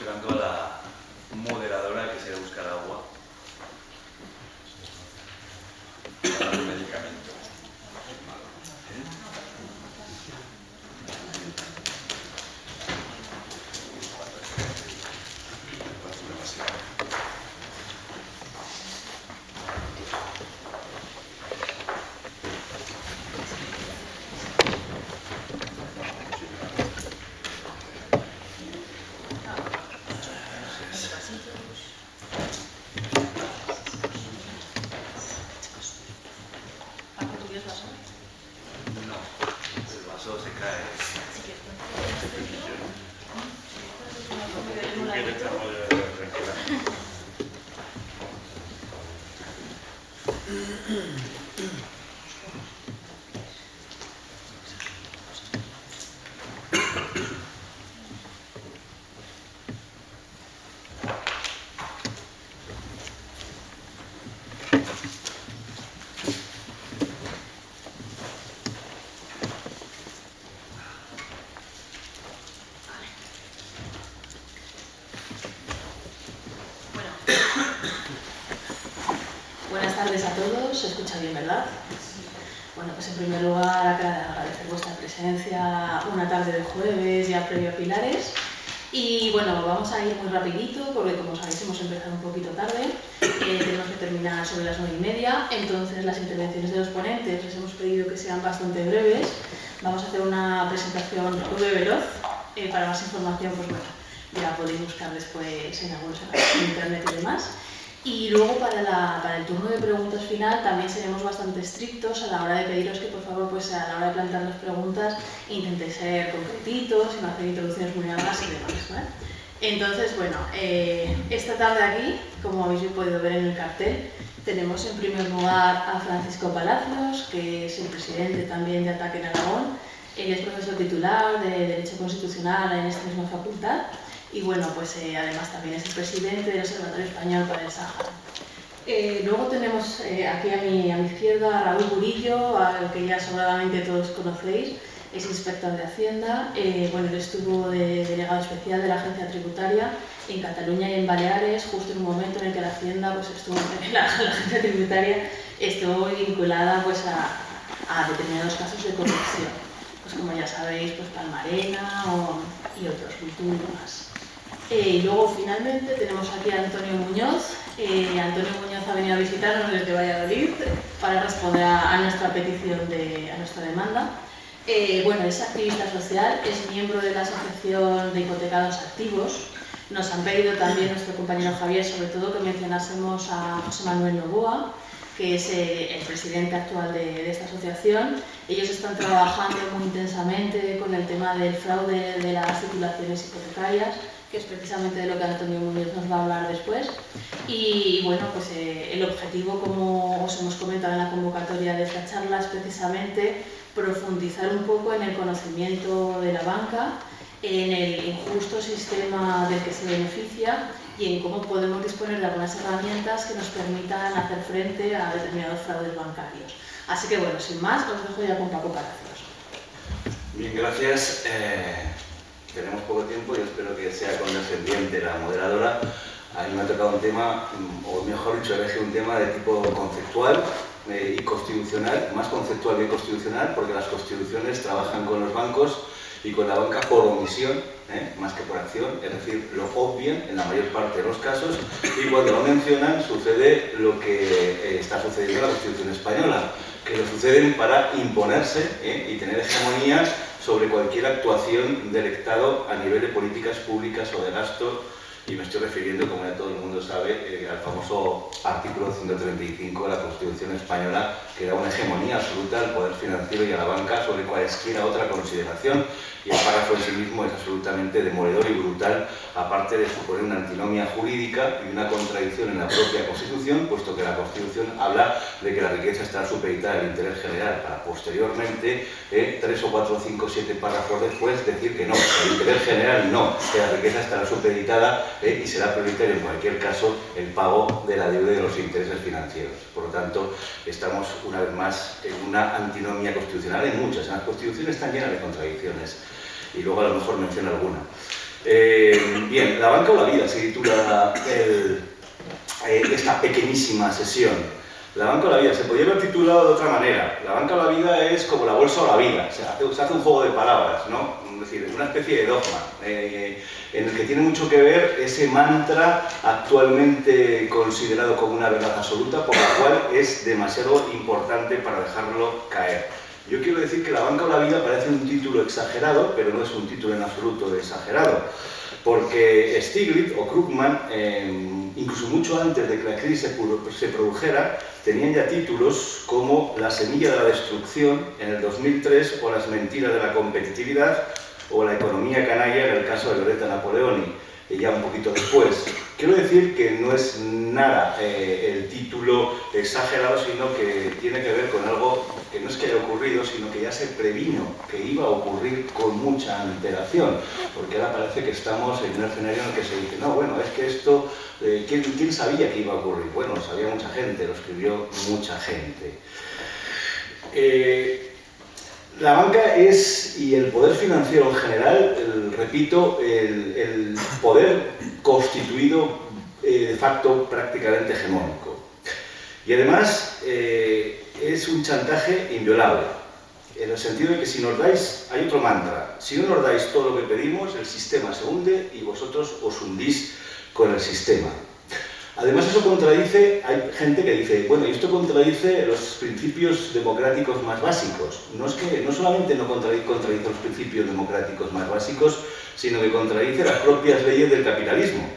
tocando a la moderadora que se va a buscar agua para el medicamento. Buenas tardes a todos, se escucha bien, ¿verdad? Bueno, pues en primer lugar agradecer vuestra presencia una tarde de jueves ya previo a Pilares. Y bueno, vamos a ir muy rapidito porque como sabéis hemos empezado un poquito tarde, tenemos que terminar sobre las 9:30, entonces las intervenciones de los ponentes les hemos pedido que sean bastante breves. Vamos a hacer una presentación breve veloz, para más información pues bueno, ya podéis buscar después en algunos en internet y demás. Y luego para el turno de preguntas final también seremos bastante estrictos a la hora de pediros que por favor pues a la hora de plantear las preguntas intentéis ser concretitos y no hacer introducciones muy largas y demás, ¿vale? Entonces bueno, esta tarde aquí, como habéis podido ver en el cartel, tenemos en primer lugar a Francisco Palacios, que es el presidente también de ATAC en Aragón. Él es profesor titular de Derecho Constitucional en esta misma facultad. Y bueno, pues además también es el presidente del Observatorio Español para el Sáhara. Luego tenemos aquí a mi izquierda a Raúl Burillo, al que ya sobradamente todos conocéis, es inspector de Hacienda. Bueno, él estuvo de delegado especial de la Agencia Tributaria en Cataluña y en Baleares, justo en un momento en el que la Hacienda, pues la Agencia Tributaria estuvo vinculada pues a determinados casos de corrupción. Pues como ya sabéis, pues Palmarena y otros, Vultur y demás. Y luego finalmente tenemos aquí a Antonio Muñoz. Antonio Muñoz ha venido a visitarnos desde Valladolid para responder a nuestra petición, a nuestra demanda. Bueno, es activista social, es miembro de la Asociación de Hipotecados Activos. Nos han pedido también nuestro compañero Javier, sobre todo, que mencionásemos a José Manuel Novoa, que es el presidente actual de esta asociación. Ellos están trabajando muy intensamente con el tema del fraude de las titulaciones hipotecarias, que es precisamente de lo que Antonio Muñoz nos va a hablar después. Y bueno, pues el objetivo, como os hemos comentado en la convocatoria de esta charla, es precisamente profundizar un poco en el conocimiento de la banca, en el injusto sistema del que se beneficia y en cómo podemos disponer de algunas herramientas que nos permitan hacer frente a determinados fraudes bancarios. Así que bueno, sin más, os dejo ya con Paco Palacios. Bien, gracias. Tenemos poco tiempo y espero que sea condescendiente la moderadora. A mí me ha tocado un tema, o mejor dicho, elegí un tema de tipo conceptual y constitucional, más conceptual que constitucional, porque las constituciones trabajan con los bancos y con la banca por omisión, más que por acción, es decir, lo obvian en la mayor parte de los casos, y cuando lo mencionan sucede lo que está sucediendo en la Constitución española, que lo suceden para imponerse y tener hegemonía sobre cualquier actuación del Estado a nivel de políticas públicas o de gasto, y me estoy refiriendo, como ya todo el mundo sabe, al famoso artículo 135 de la Constitución española, que da una hegemonía absoluta al poder financiero y a la banca sobre cualesquiera otra consideración, y el párrafo en sí mismo es absolutamente demoledor y brutal, aparte de suponer una antinomia jurídica y una contradicción en la propia Constitución, puesto que la Constitución habla de que la riqueza está supeditada al interés general, para posteriormente, 3 o 4 o 5 7 párrafos después, decir que no, el interés general no, que la riqueza estará supeditada y será prioritario en cualquier caso el pago de la deuda y de los intereses financieros. Por lo tanto, estamos una vez más en una antinomia constitucional, en muchas. En las constituciones están llenas de contradicciones y luego a lo mejor menciono alguna. Bien, La banca o la vida se titula esta pequeñísima sesión. La banca o la vida se podría haber titulado de otra manera. La banca o la vida es como la bolsa o la vida. Se hace un juego de palabras, ¿no? Es decir, es una especie de dogma en el que tiene mucho que ver ese mantra actualmente considerado como una verdad absoluta, por la cual es demasiado importante para dejarlo caer. Yo quiero decir que La banca o la vida parece un título exagerado, pero no es un título en absoluto exagerado. Porque Stiglitz o Krugman, incluso mucho antes de que la crisis se produjera, tenían ya títulos como La semilla de la destrucción en el 2003 o Las mentiras de la competitividad o La economía canalla en el caso de Violeta Napoleoni, ya un poquito después. Quiero decir que no es nada el título exagerado, sino que tiene que ver con algo que no es que haya ocurrido, sino que ya se previno que iba a ocurrir con mucha antelación, porque ahora parece que estamos en un escenario en el que se dice, no, bueno, es que esto, ¿quién sabía que iba a ocurrir? Bueno, lo sabía mucha gente, lo escribió mucha gente. La banca es, y el poder financiero en general, repito, el poder constituido de facto prácticamente hegemónico. Y además es un chantaje inviolable, en el sentido de que si nos dais, hay otro mantra, si no nos dais todo lo que pedimos, el sistema se hunde y vosotros os hundís con el sistema. Además eso contradice, hay gente que dice, bueno, y esto contradice los principios democráticos más básicos. No solamente no contradice los principios democráticos más básicos, sino que contradice las propias leyes del capitalismo.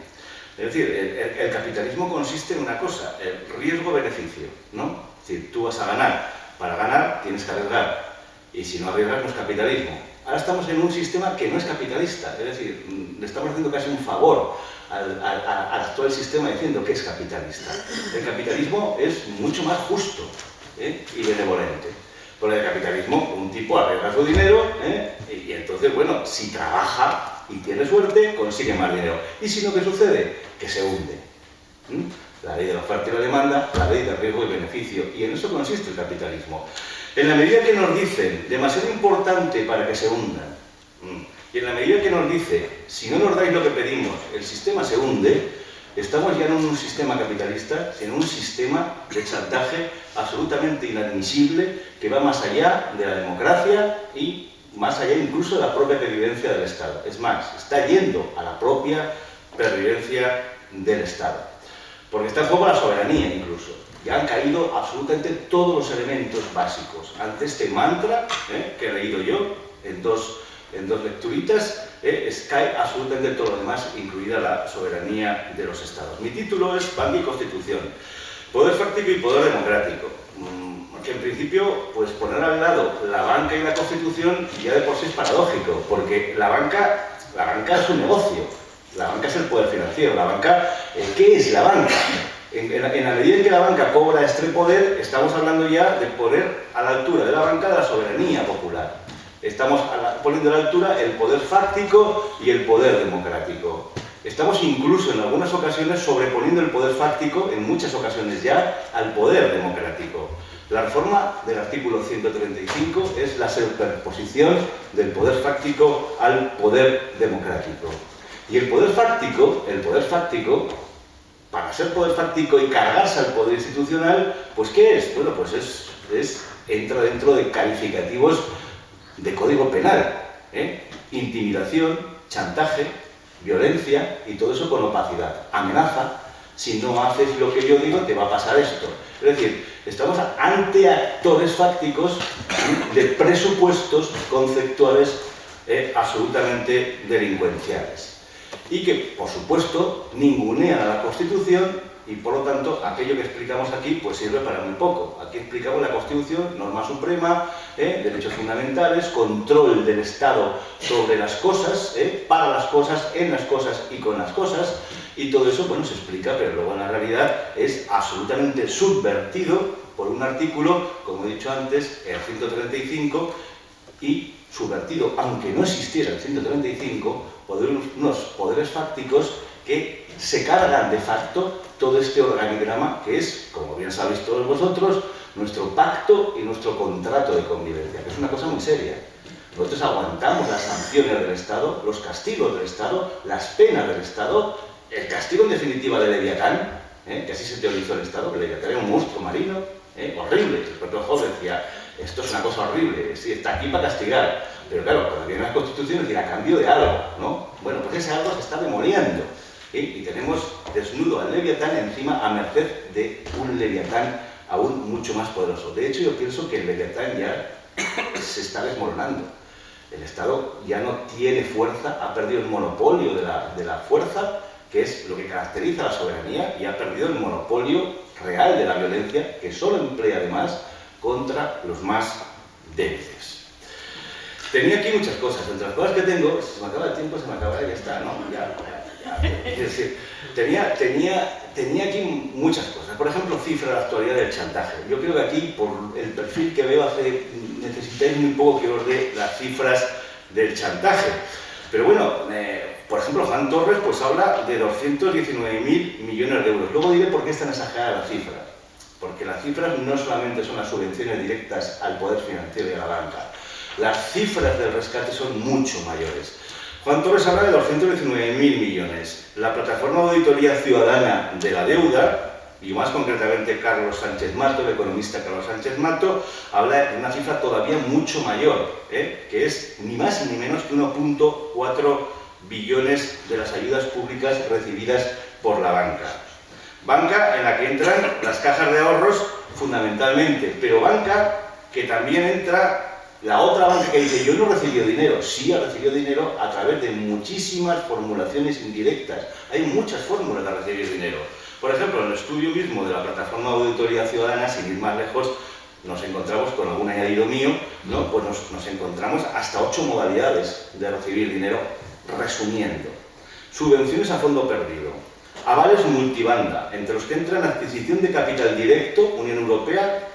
Es decir, el capitalismo consiste en una cosa, el riesgo-beneficio, ¿no? Es decir, tú vas a ganar, para ganar tienes que arriesgar, y si no arriesgas no es capitalismo. Ahora estamos en un sistema que no es capitalista, es decir, le estamos haciendo casi un favor al actual sistema diciendo que es capitalista. El capitalismo es mucho más justo y benevolente. Por el capitalismo, un tipo arriesga su dinero y entonces, bueno, si trabaja y tiene suerte, consigue más dinero. Y si no, ¿qué sucede? Que se hunde. La ley de la oferta y la demanda, la ley de riesgo y beneficio. Y en eso consiste el capitalismo. En la medida que nos dicen, demasiado importante para que se hundan, y en la medida que nos dice, si no nos dais lo que pedimos, el sistema se hunde, estamos ya no en un sistema capitalista, sino en un sistema de chantaje absolutamente inadmisible que va más allá de la democracia y más allá incluso de la propia pervivencia del Estado. Es más, está yendo a la propia pervivencia del Estado. Porque está en juego la soberanía incluso. Ya han caído absolutamente todos los elementos básicos. Ante este mantra que he leído yo en dos lecturitas, cae absolutamente todo lo demás, incluida la soberanía de los Estados. Mi título es Banca y Constitución, poder fáctico y poder democrático. Que en principio, pues poner al lado la banca y la Constitución ya de por sí es paradójico, porque la banca es un negocio, la banca es el poder financiero, la banca, ¿qué es la banca? En la medida en que la banca cobra este poder, estamos hablando ya de poner a la altura de la banca de la soberanía popular. Estamos poniendo a la altura el poder fáctico y el poder democrático. Estamos incluso en algunas ocasiones sobreponiendo el poder fáctico, en muchas ocasiones ya, al poder democrático. La reforma del artículo 135 es la superposición del poder fáctico al poder democrático. Y el poder fáctico, para ser poder fáctico y cargarse al poder institucional, pues ¿qué es? Bueno, pues entra dentro de calificativos de código penal, intimidación, chantaje, violencia y todo eso con opacidad, amenaza. Si no haces lo que yo digo, te va a pasar esto. Es decir, estamos ante actores fácticos de presupuestos conceptuales absolutamente delincuenciales. Y que, por supuesto, ningunean a la Constitución y, por lo tanto, aquello que explicamos aquí pues sirve para muy poco. Aquí explicamos la Constitución, norma suprema, derechos fundamentales, control del Estado sobre las cosas, para las cosas, en las cosas y con las cosas, y todo eso, bueno, se explica, pero luego en la realidad es absolutamente subvertido por un artículo, como he dicho antes, el 135, y subvertido, aunque no existiera el 135, por unos poderes fácticos que se cargan de facto todo este organigrama que es, como bien sabéis todos vosotros, nuestro pacto y nuestro contrato de convivencia, que es una cosa muy seria. Nosotros aguantamos las sanciones del Estado, los castigos del Estado, las penas del Estado, el castigo en definitiva de Leviatán, que así se teorizó el Estado, que Leviatán era un monstruo marino, horrible. El propio Hobbes decía, esto es una cosa horrible, sí, está aquí para castigar. Pero claro, cuando viene la Constitución es decir, a cambio de algo, ¿no? Bueno, pues ese algo se está demoliendo. Y tenemos desnudo al Leviatán encima a merced de un Leviatán aún mucho más poderoso. De hecho, yo pienso que el Leviatán ya se está desmoronando. El Estado ya no tiene fuerza, ha perdido el monopolio de la fuerza, que es lo que caracteriza a la soberanía, y ha perdido el monopolio real de la violencia, que solo emplea además contra los más débiles. Tenía aquí muchas cosas, entre las cosas que tengo, si se me acaba el tiempo, se me acabará y ya está, ¿no? Ya. Es decir, tenía aquí muchas cosas. Por ejemplo, cifra de la actualidad del chantaje. Yo creo que aquí, por el perfil que veo, necesitáis muy poco que os dé las cifras del chantaje. Pero bueno, por ejemplo, Juan Torres pues habla de 219.000 millones de euros. Luego diré por qué es tan exagerada la cifra. Porque las cifras no solamente son las subvenciones directas al poder financiero y a la banca. Las cifras del rescate son mucho mayores. Juan Torres habla de 219.000 millones. La plataforma de auditoría ciudadana de la deuda, y más concretamente Carlos Sánchez Mato, el economista Carlos Sánchez Mato, habla de una cifra todavía mucho mayor, que es ni más ni menos que 1,4 billones de las ayudas públicas recibidas por la banca. Banca en la que entran las cajas de ahorros fundamentalmente, pero banca que también entra la otra banca que dice yo no he recibido dinero. Sí ha recibido dinero a través de muchísimas formulaciones indirectas. Hay muchas fórmulas de recibir dinero. Por ejemplo, en el estudio mismo de la plataforma de auditoría ciudadana, sin ir más lejos, nos encontramos con algún añadido mío, ¿no? Pues nos encontramos hasta 8 modalidades de recibir dinero, resumiendo. Subvenciones a fondo perdido, avales multibanda, entre los que entran adquisición de capital directo, Unión Europea,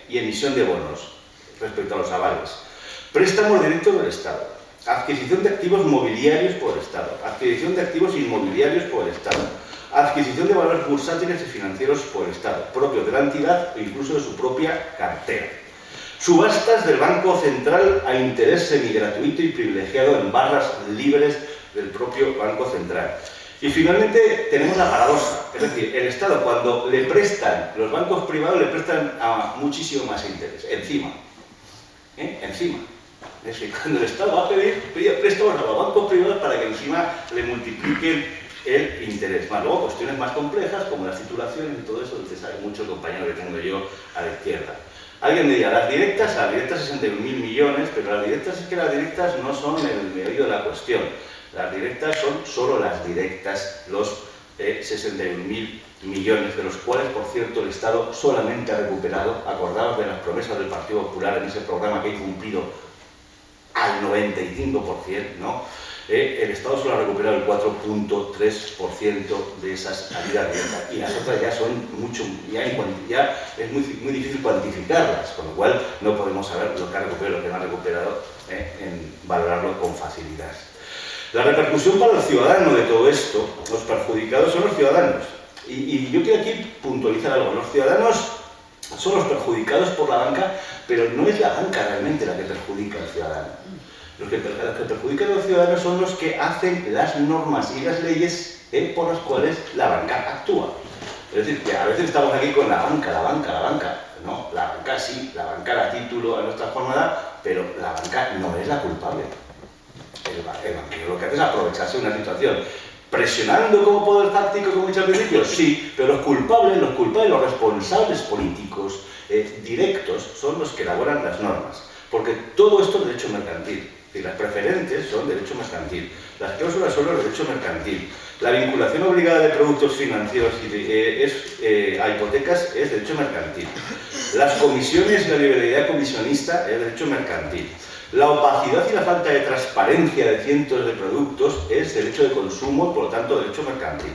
y emisión de bonos, respecto a los avales. Préstamos directos del Estado, adquisición de activos mobiliarios por el Estado, adquisición de activos inmobiliarios por el Estado, adquisición de valores bursátiles y financieros por el Estado, propios de la entidad e incluso de su propia cartera. Subastas del Banco Central a interés semigratuito y privilegiado en barras libres del propio Banco Central. Y finalmente tenemos la paradoja, es decir, el Estado cuando le prestan, los bancos privados le prestan a muchísimo más interés, encima. Encima. Es decir, cuando el Estado va a pedir préstamos a los bancos privados para que encima le multipliquen el interés. Más luego cuestiones más complejas como las titulaciones y todo eso, que sabe mucho el compañero que tengo yo a la izquierda. Alguien me dirá, las directas 61.000 millones, pero las directas es que las directas no son el meollo de la cuestión. Las directas son solo las directas, los 61.000 millones, de los cuales, por cierto, el Estado solamente ha recuperado, acordados de las promesas del Partido Popular en ese programa que ha incumplido al 95%, ¿no? El Estado solo ha recuperado el 4,3% de esas ayudas directas y las otras ya son mucho, ya es muy difícil cuantificarlas, con lo cual no podemos saber lo que ha recuperado y lo que no ha recuperado, en valorarlo con facilidad. La repercusión para el ciudadano de todo esto, los perjudicados son los ciudadanos. Y yo quiero aquí puntualizar algo. Los ciudadanos son los perjudicados por la banca, pero no es la banca realmente la que perjudica al ciudadano. Los que perjudican a los ciudadanos son los que hacen las normas y las leyes por las cuales la banca actúa. Es decir, que a veces estamos aquí con la banca. No, la banca sí, la banca da título a nuestra jornada, pero la banca no es la culpable. El banquero lo que hace es aprovecharse de una situación, presionando como poder fáctico, como he dicho al principio, sí, pero los culpables, los responsables políticos directos son los que elaboran las normas, porque todo esto es derecho mercantil. Y las preferentes son derecho mercantil, las cláusulas son los derecho mercantil, la vinculación obligada de productos financieros a hipotecas es derecho mercantil, las comisiones y la liberalidad comisionista es derecho mercantil, la opacidad y la falta de transparencia de cientos de productos es derecho de consumo, por lo tanto derecho mercantil.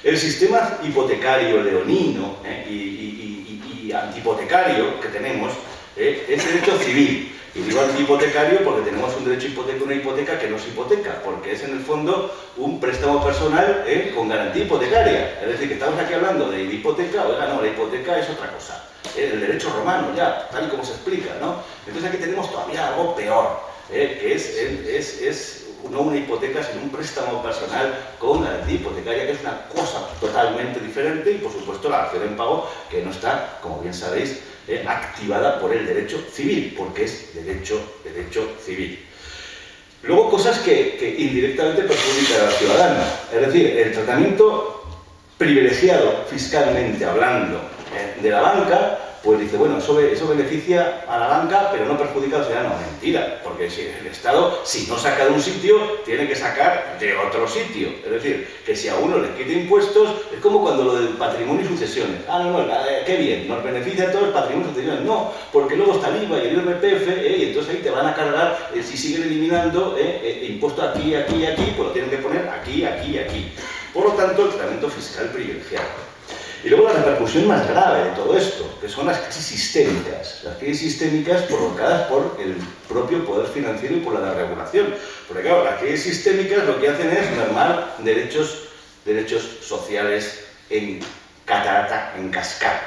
El sistema hipotecario leonino y antihipotecario que tenemos es derecho civil. Y digo antihipotecario porque tenemos un derecho hipoteca, una hipoteca que no es hipoteca, porque es en el fondo un préstamo personal con garantía hipotecaria. Es decir, que estamos aquí hablando de hipoteca, oiga, no, la hipoteca es otra cosa. El derecho romano, ya, tal y como se explica, ¿no? Entonces aquí tenemos todavía algo peor. que es no una hipoteca, sino un préstamo personal con garantía hipotecaria, que es una cosa totalmente diferente, y por supuesto la acción en pago, que no está, como bien sabéis, activada por el derecho civil, porque es derecho civil. Luego, cosas que indirectamente perjudican al ciudadano, es decir, el tratamiento privilegiado fiscalmente hablando de la banca, pues dice, bueno, eso beneficia a la banca, pero no perjudica al ciudadano. Mentira, porque si el Estado, si no saca de un sitio, tiene que sacar de otro sitio. Es decir, que si a uno le quita impuestos, es como cuando lo del patrimonio y sucesiones. Ah, no, qué bien, nos beneficia a todos el patrimonio y sucesiones. No, porque luego está el IVA y el IRPF, y entonces ahí te van a cargar, si siguen eliminando impuestos aquí, pues lo tienen que poner aquí. Por lo tanto, el tratamiento fiscal privilegiado. Y luego la repercusión más grave de todo esto, que son las crisis sistémicas. Las crisis sistémicas provocadas por el propio poder financiero y por la desregulación. Porque claro, las crisis sistémicas lo que hacen es mermar derechos sociales en catarata, en cascada.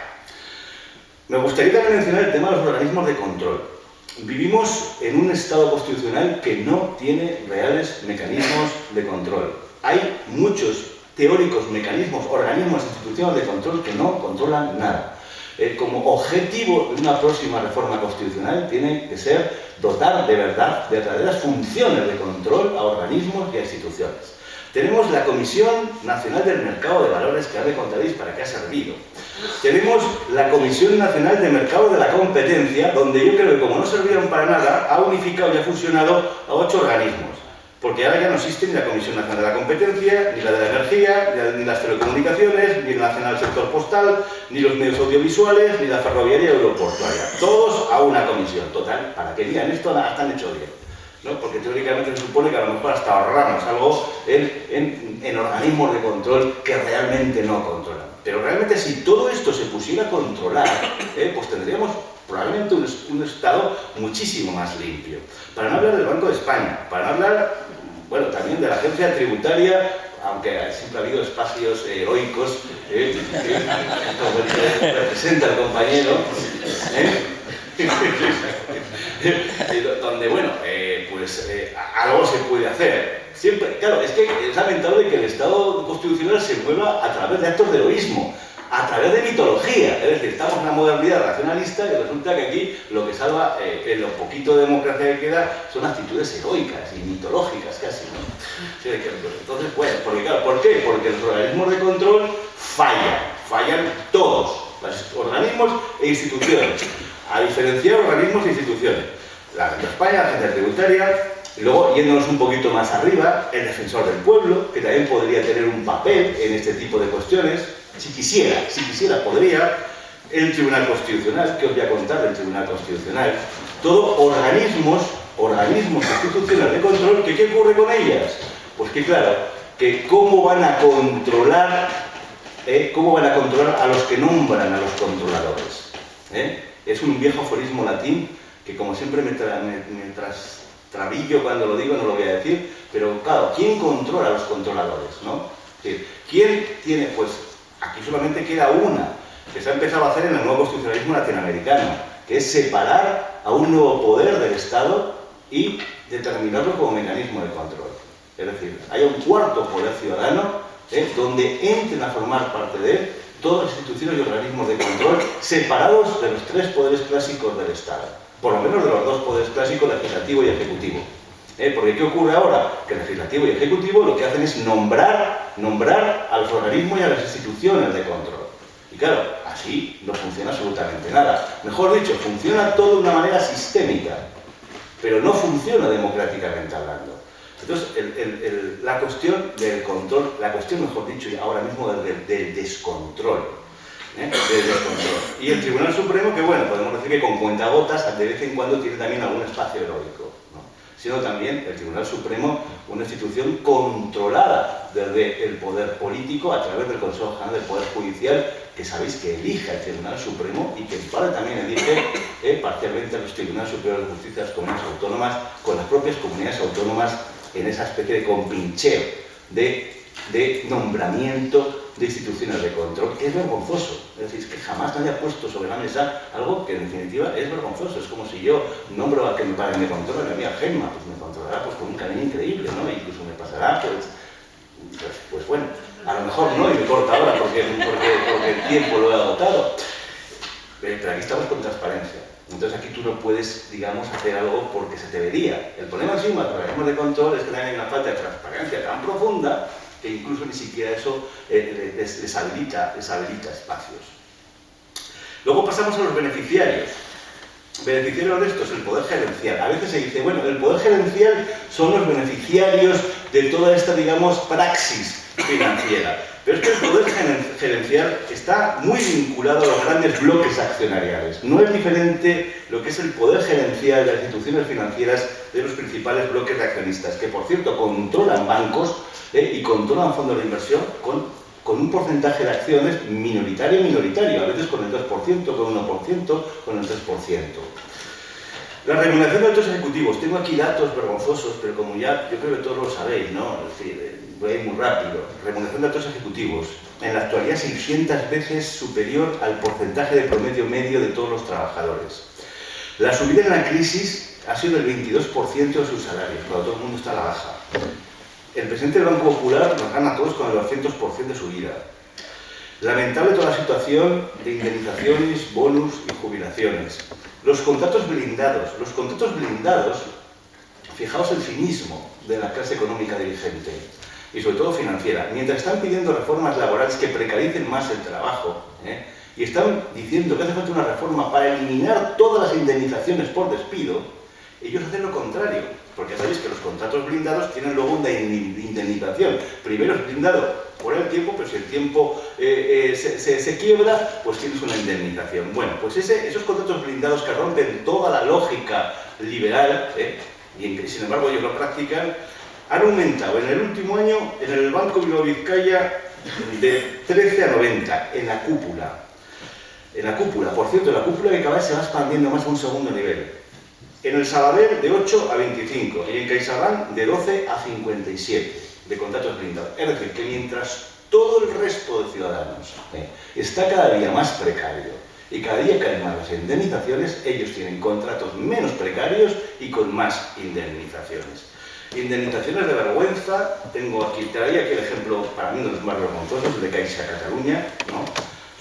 Me gustaría también mencionar el tema de los organismos de control. Vivimos en un Estado constitucional que no tiene reales mecanismos de control. Hay muchos teóricos mecanismos, organismos, instituciones de control que no controlan nada. Como objetivo de una próxima reforma constitucional tiene que ser dotar de verdad de verdaderas funciones de control a organismos y a instituciones. Tenemos la Comisión Nacional del Mercado de Valores, que ahora me contaréis para qué ha servido. Tenemos la Comisión Nacional de Mercado de la Competencia, donde yo creo que como no servían para nada, ha unificado y ha fusionado a 8 organismos. Porque ahora ya no existe ni la Comisión Nacional de la Competencia, ni la de la Energía, ni las telecomunicaciones, ni el Nacional Sector Postal, ni los medios audiovisuales, ni la ferroviaria y aeroportuaria. Todos a una comisión. Total, para que digan esto, hasta han hecho bien, ¿no? Porque teóricamente se supone que a lo mejor hasta ahorramos algo en organismos de control que realmente no controlan. Pero realmente si todo esto se pusiera a controlar, pues tendríamos probablemente un Estado muchísimo más limpio. Para no hablar del Banco de España, para no hablar, bueno, también de la agencia tributaria, aunque siempre ha habido espacios heroicos, como representa el compañero, donde, bueno, algo se puede hacer. Siempre, claro, es que es lamentable que el Estado constitucional se mueva a través de actos de heroísmo, a través de mitología. Es decir, estamos en una modernidad racionalista y resulta que aquí lo que salva, en lo poquito de democracia que queda, son actitudes heroicas y mitológicas casi, ¿no? Sí, entonces, bueno, porque, claro, ¿por qué? Porque los organismos de control fallan todos, los organismos e instituciones. A diferenciar organismos e instituciones. La Banca de España, la agencia tributaria, y luego, yéndonos un poquito más arriba, el defensor del pueblo, que también podría tener un papel en este tipo de cuestiones. Si quisiera, podría. El Tribunal Constitucional, que os voy a contar del Tribunal Constitucional. Todo organismos institucionales de control, que ¿qué ocurre con ellas? Pues que claro, que cómo van a controlar a los que nombran a los controladores. Es un viejo aforismo latín que, como siempre me trabillo cuando lo digo, no lo voy a decir, pero claro, ¿quién controla a los controladores, no? Es decir, ¿quién tiene? Pues aquí solamente queda una, que se ha empezado a hacer en el nuevo constitucionalismo latinoamericano, que es separar a un nuevo poder del Estado y determinarlo como mecanismo de control. Es decir, hay un cuarto poder ciudadano, donde entren a formar parte de él todas las instituciones y organismos de control separados de los 3 poderes clásicos del Estado. Por lo menos de los 2 poderes clásicos, legislativo y ejecutivo. Porque ¿qué ocurre ahora? Que el legislativo y el ejecutivo lo que hacen es nombrar a los organismos y a las instituciones de control. Y claro, así no funciona absolutamente nada. Mejor dicho, funciona todo de una manera sistémica, pero no funciona democráticamente hablando. Entonces, la cuestión del control, la cuestión, mejor dicho, ahora mismo del descontrol. Del descontrol. Y el Tribunal Supremo, que bueno, podemos decir que con cuentagotas, de vez en cuando tiene también algún espacio heroico, ¿no? Sino también el Tribunal Supremo, una institución controlada desde el poder político a través del Consejo General del Poder Judicial, que sabéis que elige el Tribunal Supremo y que en parte también elige parcialmente a los Tribunales Superiores de Justicia de las comunidades autónomas, con las propias comunidades autónomas en esa especie de compincheo de de nombramiento de instituciones de control, que es vergonzoso. Es decir, es que jamás nadie ha puesto sobre la mesa algo que en definitiva es vergonzoso. Es como si yo nombro a que me controle a mí, a Gemma, pues me controlará pues, con un cariño increíble, ¿no? Incluso me pasará, pues bueno, a lo mejor no, y me corta ahora porque el tiempo lo he agotado. Pero aquí estamos con transparencia. Entonces aquí tú no puedes, digamos, hacer algo porque se te vería. El problema encima de los organismos de control es que también hay una falta de transparencia tan profunda que incluso ni siquiera eso les habilita espacios. Luego pasamos a los beneficiarios. Beneficiarios de esto es el poder gerencial. A veces se dice, bueno, el poder gerencial son los beneficiarios de toda esta, digamos, praxis financiera. Pero es que el poder gerencial está muy vinculado a los grandes bloques accionariales. No es diferente lo que es el poder gerencial de las instituciones financieras de los principales bloques de accionistas, que por cierto controlan bancos y controlan fondos de inversión con un porcentaje de acciones minoritario, a veces con el 2%, con el 1%, con el 3%. La remuneración de altos ejecutivos. Tengo aquí datos vergonzosos, pero como ya yo creo que todos lo sabéis, ¿no? Es decir, voy a ir muy rápido. Remuneración de altos ejecutivos. En la actualidad 600 veces superior al porcentaje de promedio medio de todos los trabajadores. La subida en la crisis ha sido del 22% de sus salarios, cuando todo el mundo está a la baja. El presidente del Banco Popular nos gana a todos con el 200% de subida. Lamentable toda la situación de indemnizaciones, bonus y jubilaciones. Los contratos blindados. Los contratos blindados, fijaos el cinismo de la clase económica dirigente y sobre todo financiera. Mientras están pidiendo reformas laborales que precaricen más el trabajo, y están diciendo que hace falta una reforma para eliminar todas las indemnizaciones por despido, ellos hacen lo contrario, porque ya sabéis que los contratos blindados tienen luego una indemnización. Primero es blindado por el tiempo, pero si el tiempo se quiebra, pues tienes una indemnización. Bueno, pues esos contratos blindados que rompen toda la lógica liberal, y sin embargo ellos lo practican, han aumentado en el último año en el Banco Bilbao Vizcaya de 13 a 90, en la cúpula. En la cúpula, por cierto, la cúpula que cada vez se va expandiendo más a un segundo nivel. En el Sabadell de 8 a 25 y en CaixaBank de 12 a 57 de contratos blindados. Es decir, que mientras todo el resto de ciudadanos está cada día más precario y cada día caen más las indemnizaciones, ellos tienen contratos menos precarios y con más indemnizaciones. Indemnizaciones de vergüenza, traía aquí el ejemplo, para mí uno de los más vergonzosos, el de Caixa Cataluña, ¿no?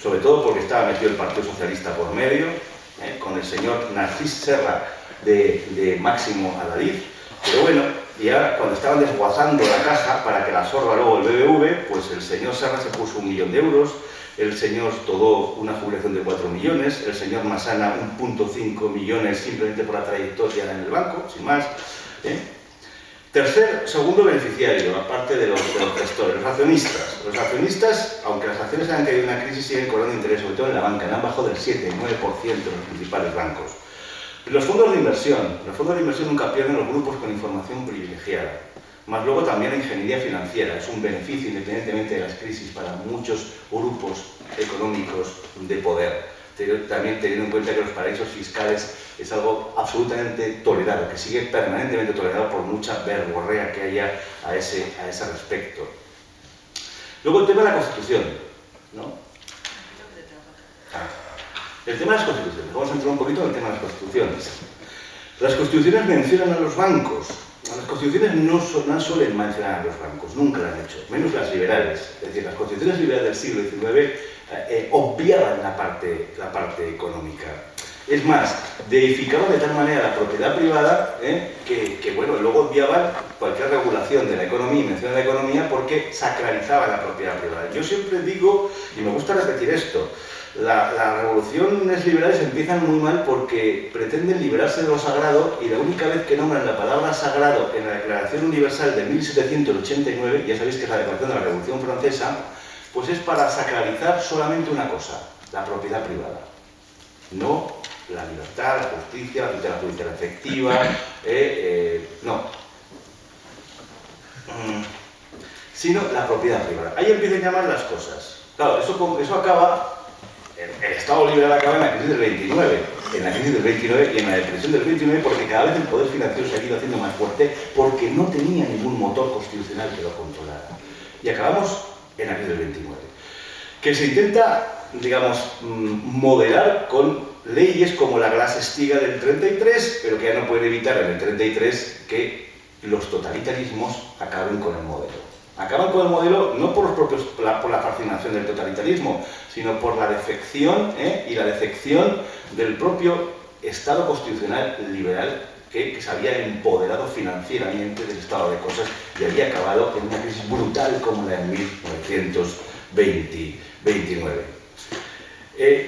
Sobre todo porque estaba metido el Partido Socialista por medio, con el señor Narcís Serra de Máximo Adalid, pero bueno, ya cuando estaban desguazando la caja para que la absorba luego el BBV, pues el señor Serra se puso 1 millón de euros, el señor Todó una jubilación de 4 millones, el señor Massana 1,5 millones simplemente por la trayectoria en el banco, sin más. Segundo beneficiario, aparte de los gestores, los accionistas. Los accionistas, aunque las acciones hayan caído en una crisis, siguen cobrando interés, sobre todo en la banca, han bajado del 7 y 9% en los principales bancos. Los fondos de inversión nunca pierden los grupos con información privilegiada. Más luego también la ingeniería financiera, es un beneficio independientemente de las crisis para muchos grupos económicos de poder. También teniendo en cuenta que los paraísos fiscales es algo absolutamente tolerado, que sigue permanentemente tolerado por mucha verborrea que haya a ese respecto. Luego el tema de la Constitución, ¿no? El tema de las constituciones. Vamos a entrar un poquito en el tema de las constituciones. Las constituciones mencionan a los bancos. Las constituciones no suelen mencionar a los bancos, nunca lo han hecho, menos las liberales. Es decir, las constituciones liberales del siglo XIX obviaban la parte económica. Es más, deificaban de tal manera la propiedad privada que bueno, luego obviaban cualquier regulación de la economía y mención de la economía porque sacralizaban la propiedad privada. Yo siempre digo, y me gusta repetir esto, las revoluciones liberales empiezan muy mal porque pretenden liberarse de lo sagrado y la única vez que nombran la palabra sagrado en la Declaración Universal de 1789, ya sabéis que es la declaración de la Revolución Francesa, pues es para sacralizar solamente una cosa, la propiedad privada. No la libertad, la justicia, la tutela judicial efectiva, no. Sino la propiedad privada. Ahí empiezan a llamar las cosas. Claro, eso acaba... El Estado liberal acaba en la crisis del 29, y en la depresión del 29, porque cada vez el poder financiero se ha ido haciendo más fuerte porque no tenía ningún motor constitucional que lo controlara. y acabamos en abril del 29. Que se intenta, digamos, modelar con leyes como la Glass-Steagall del 33, pero que ya no pueden evitar en el 33 que los totalitarismos acaben con el modelo. Acaban con el modelo no por, por la fascinación del totalitarismo, sino por la defección y la defección del propio Estado constitucional liberal que se había empoderado financieramente del estado de cosas y había acabado en una crisis brutal como la de 1929.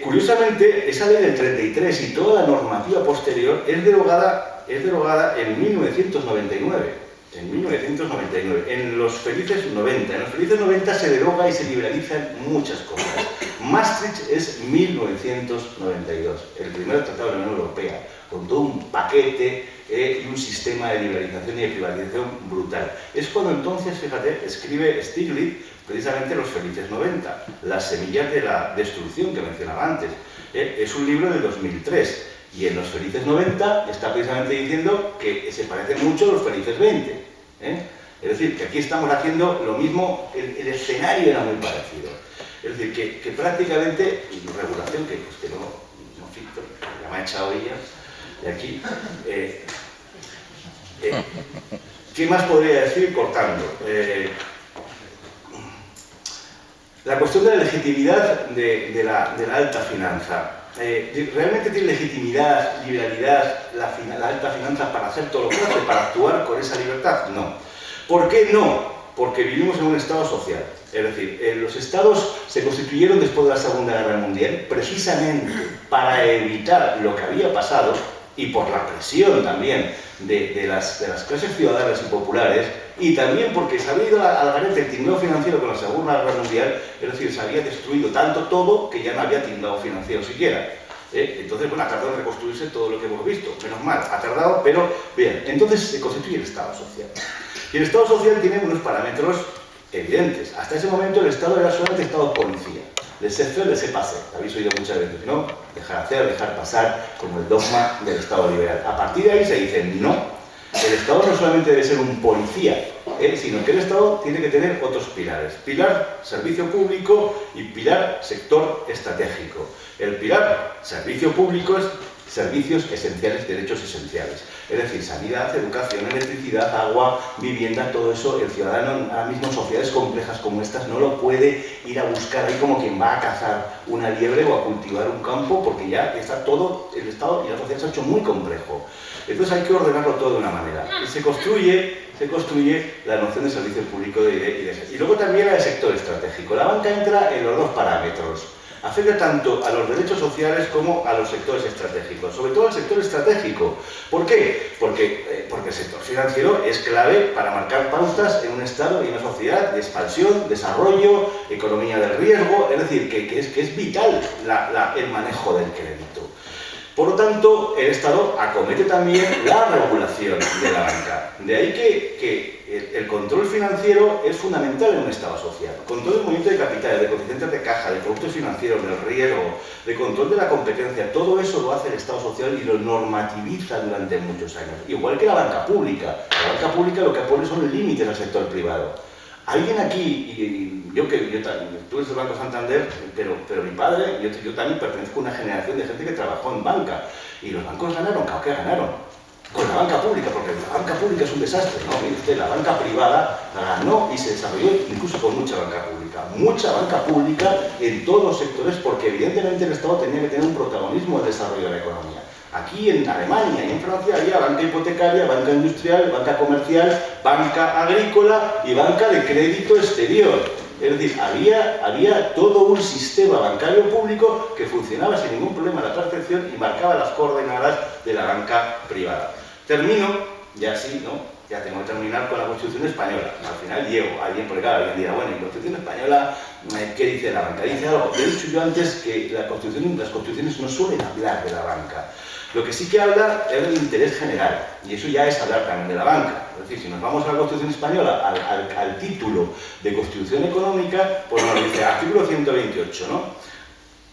Curiosamente, esa ley del 33 y toda la normativa posterior es derogada en 1999. En 1999, en los felices 90. En los felices 90 se deroga y se liberalizan muchas cosas. Maastricht es 1992, el primer tratado de la Unión Europea, con todo un paquete y un sistema de liberalización y de privatización brutal. Es cuando entonces, fíjate, escribe Stiglitz precisamente Los felices 90, las semillas de la destrucción que mencionaba antes. Es un libro del 2003. Y en Los felices 90 está precisamente diciendo que se parecen mucho a Los felices 20. Es decir, que aquí estamos haciendo lo mismo, el escenario era muy parecido. Es decir, que prácticamente, y regulación, que no filtro, ya me ha echado ella de aquí. ¿Qué más podría decir cortando? La cuestión de la legitimidad de la alta finanza. ¿Realmente tiene legitimidad, liberalidad la alta finanza para hacer todo lo que hace, para actuar con esa libertad? No. ¿Por qué no? Porque vivimos en un estado social. Es decir, los estados se constituyeron después de la Segunda Guerra Mundial precisamente para evitar lo que había pasado y por la presión también de las clases ciudadanas y populares, y también porque se había ido al garete el tinglado financiero con la Segunda Guerra Mundial, es decir, se había destruido tanto todo que ya no había tinglado financiero siquiera. Entonces, bueno, ha tardado en reconstruirse todo lo que hemos visto, menos mal, ha tardado, pero bien, entonces se constituye el Estado social. Y el Estado social tiene unos parámetros evidentes. Hasta ese momento el Estado era solamente Estado policía. Laissez-faire, laissez-passer. Habéis oído muchas veces, ¿no? Dejar hacer, dejar pasar, como el dogma del Estado liberal. A partir de ahí se dice, no, el Estado no solamente debe ser un policía, sino que el Estado tiene que tener otros pilares. Pilar, servicio público, y pilar, sector estratégico. El pilar, servicio público, es servicios esenciales, derechos esenciales. Es decir, sanidad, educación, electricidad, agua, vivienda, todo eso, el ciudadano, ahora mismo en sociedades complejas como estas, no lo puede ir a buscar ahí como quien va a cazar una liebre o a cultivar un campo, porque ya está todo, el Estado y la sociedad se ha hecho muy complejo. Entonces hay que ordenarlo todo de una manera. Y se construye la noción de servicio público y luego también el sector estratégico. La banca entra en los dos parámetros. Afecta tanto a los derechos sociales como a los sectores estratégicos, sobre todo al sector estratégico. ¿Por qué? Porque el sector financiero es clave para marcar pautas en un Estado y en una sociedad de expansión, desarrollo, economía del riesgo, es decir, que es vital el manejo del crédito. Por lo tanto, el Estado acomete también la regulación de la banca. De ahí que el control financiero es fundamental en un Estado social. Control del movimiento de capitales, de coeficientes de caja, de productos financieros, del riesgo, de control de la competencia. Todo eso lo hace el Estado social y lo normativiza durante muchos años. Igual que la banca pública. La banca pública lo que pone son límites al sector privado. Alguien aquí, y yo también, tú eres del Banco Santander, pero mi padre, yo también pertenezco a una generación de gente que trabajó en banca. Y los bancos ganaron, claro que ganaron. Con la banca pública, porque la banca pública es un desastre, ¿no? Mire usted, la banca privada ganó y se desarrolló incluso con mucha banca pública en todos los sectores, porque evidentemente el Estado tenía que tener un protagonismo en el desarrollo de la economía. Aquí en Alemania y en Francia había banca hipotecaria, banca industrial, banca comercial, banca agrícola y banca de crédito exterior. Es decir, había todo un sistema bancario público que funcionaba sin ningún problema en la transacción y marcaba las coordenadas de la banca privada. Termino, ya sí, ¿no? Ya tengo que terminar con la Constitución Española. Al final llego, alguien dirá, bueno, ¿y la Constitución Española qué dice la banca? Dice algo. He dicho yo antes que las constituciones no suelen hablar de la banca. Lo que sí que habla es del interés general, y eso ya es hablar también de la banca. Es decir, si nos vamos a la Constitución Española, al título de Constitución Económica, pues nos dice, artículo 128, ¿no?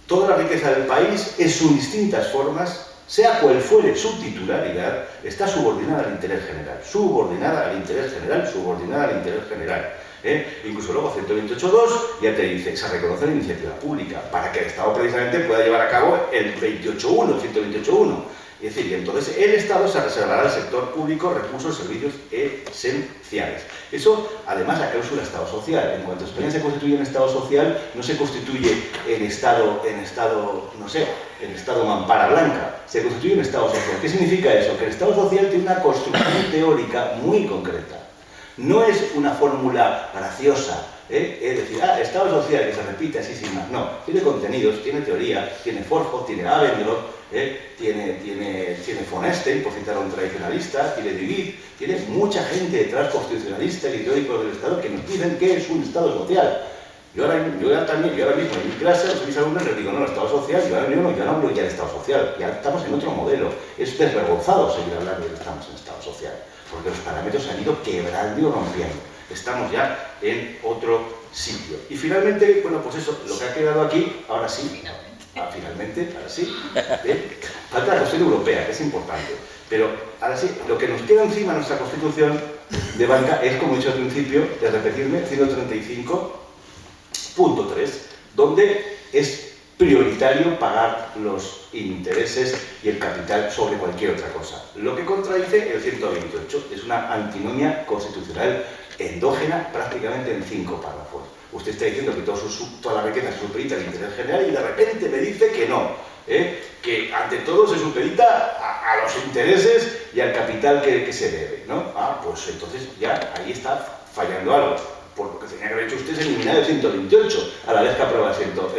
Toda la riqueza del país, en sus distintas formas, sea cual fuere su titularidad, está subordinada al interés general. Subordinada al interés general, subordinada al interés general. Incluso luego 128.2 ya te dice, se reconoce la iniciativa pública para que el Estado precisamente pueda llevar a cabo el 28.1, el 128.1. Es decir, y entonces el Estado se reservará al sector público recursos y servicios esenciales. Eso, además, la cláusula Estado social. En cuanto España se constituye en Estado social, no se constituye en Estado, no sé, en Estado mampara blanca. Se constituye en Estado social. ¿Qué significa eso? Que el Estado social tiene una construcción teórica muy concreta. No es una fórmula graciosa, es decir, Estado social que se repite así sin más. No, tiene contenidos, tiene teoría, tiene Forjo, tiene Abendroth, tiene von Esten, por citar a un tradicionalista, tiene David, tiene mucha gente detrás, constitucionalistas y teóricos del Estado, que nos dicen que es un Estado social. Yo ahora mismo en mi clase, a mis alumnos les digo, no, el Estado social, yo no hablo ya de Estado social, ya estamos en otro modelo. Es desvergonzado seguir hablando de que estamos en Estado social, porque los parámetros se han ido quebrando y rompiendo. Estamos ya en otro sitio. Y finalmente, bueno, pues eso, lo que ha quedado aquí, ahora sí, finalmente, ahora sí, falta la cuestión europea, que es importante. Pero ahora sí, lo que nos queda encima de nuestra Constitución de banca es, como he dicho al principio, de repetirme, 135.3, donde es prioritario pagar los intereses y el capital sobre cualquier otra cosa. Lo que contradice el 128 es una antinomia constitucional endógena prácticamente en 5 párrafos. Usted está diciendo que toda la riqueza se supedita al interés general y de repente me dice que no, que ante todo se supedita a los intereses y al capital que se debe, ¿no? Pues entonces ya ahí está fallando algo. Por lo que tenía que haber hecho usted es eliminar el 128, a la vez que aprueba el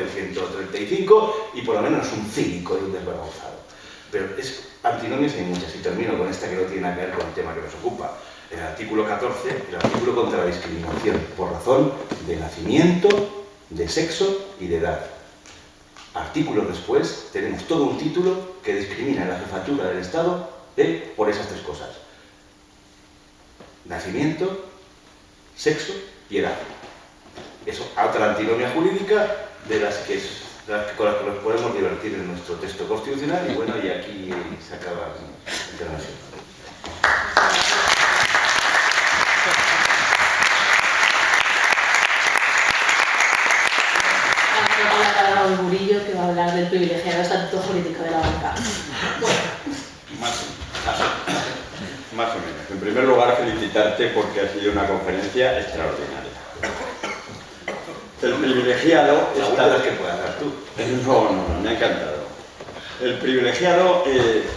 135 y por lo menos es un cínico y un desvergonzado. Pero es antinomias hay muchas y termino con esta que no tiene nada que ver con el tema que nos ocupa. El artículo 14, el artículo contra la discriminación por razón de nacimiento, de sexo y de edad. Artículos después tenemos todo un título que discrimina en la jefatura del Estado por esas 3 cosas. Nacimiento, sexo y edad. Es otra antinomia jurídica con las que nos podemos divertir en nuestro texto constitucional y bueno, y aquí se acaba la intervención. El Murillo, que va a hablar del privilegiado estatuto jurídico de la banca. Más o menos. En primer lugar, felicitarte porque ha sido una conferencia extraordinaria. El privilegiado está... que puedas dar tú. No, me ha encantado. El privilegiado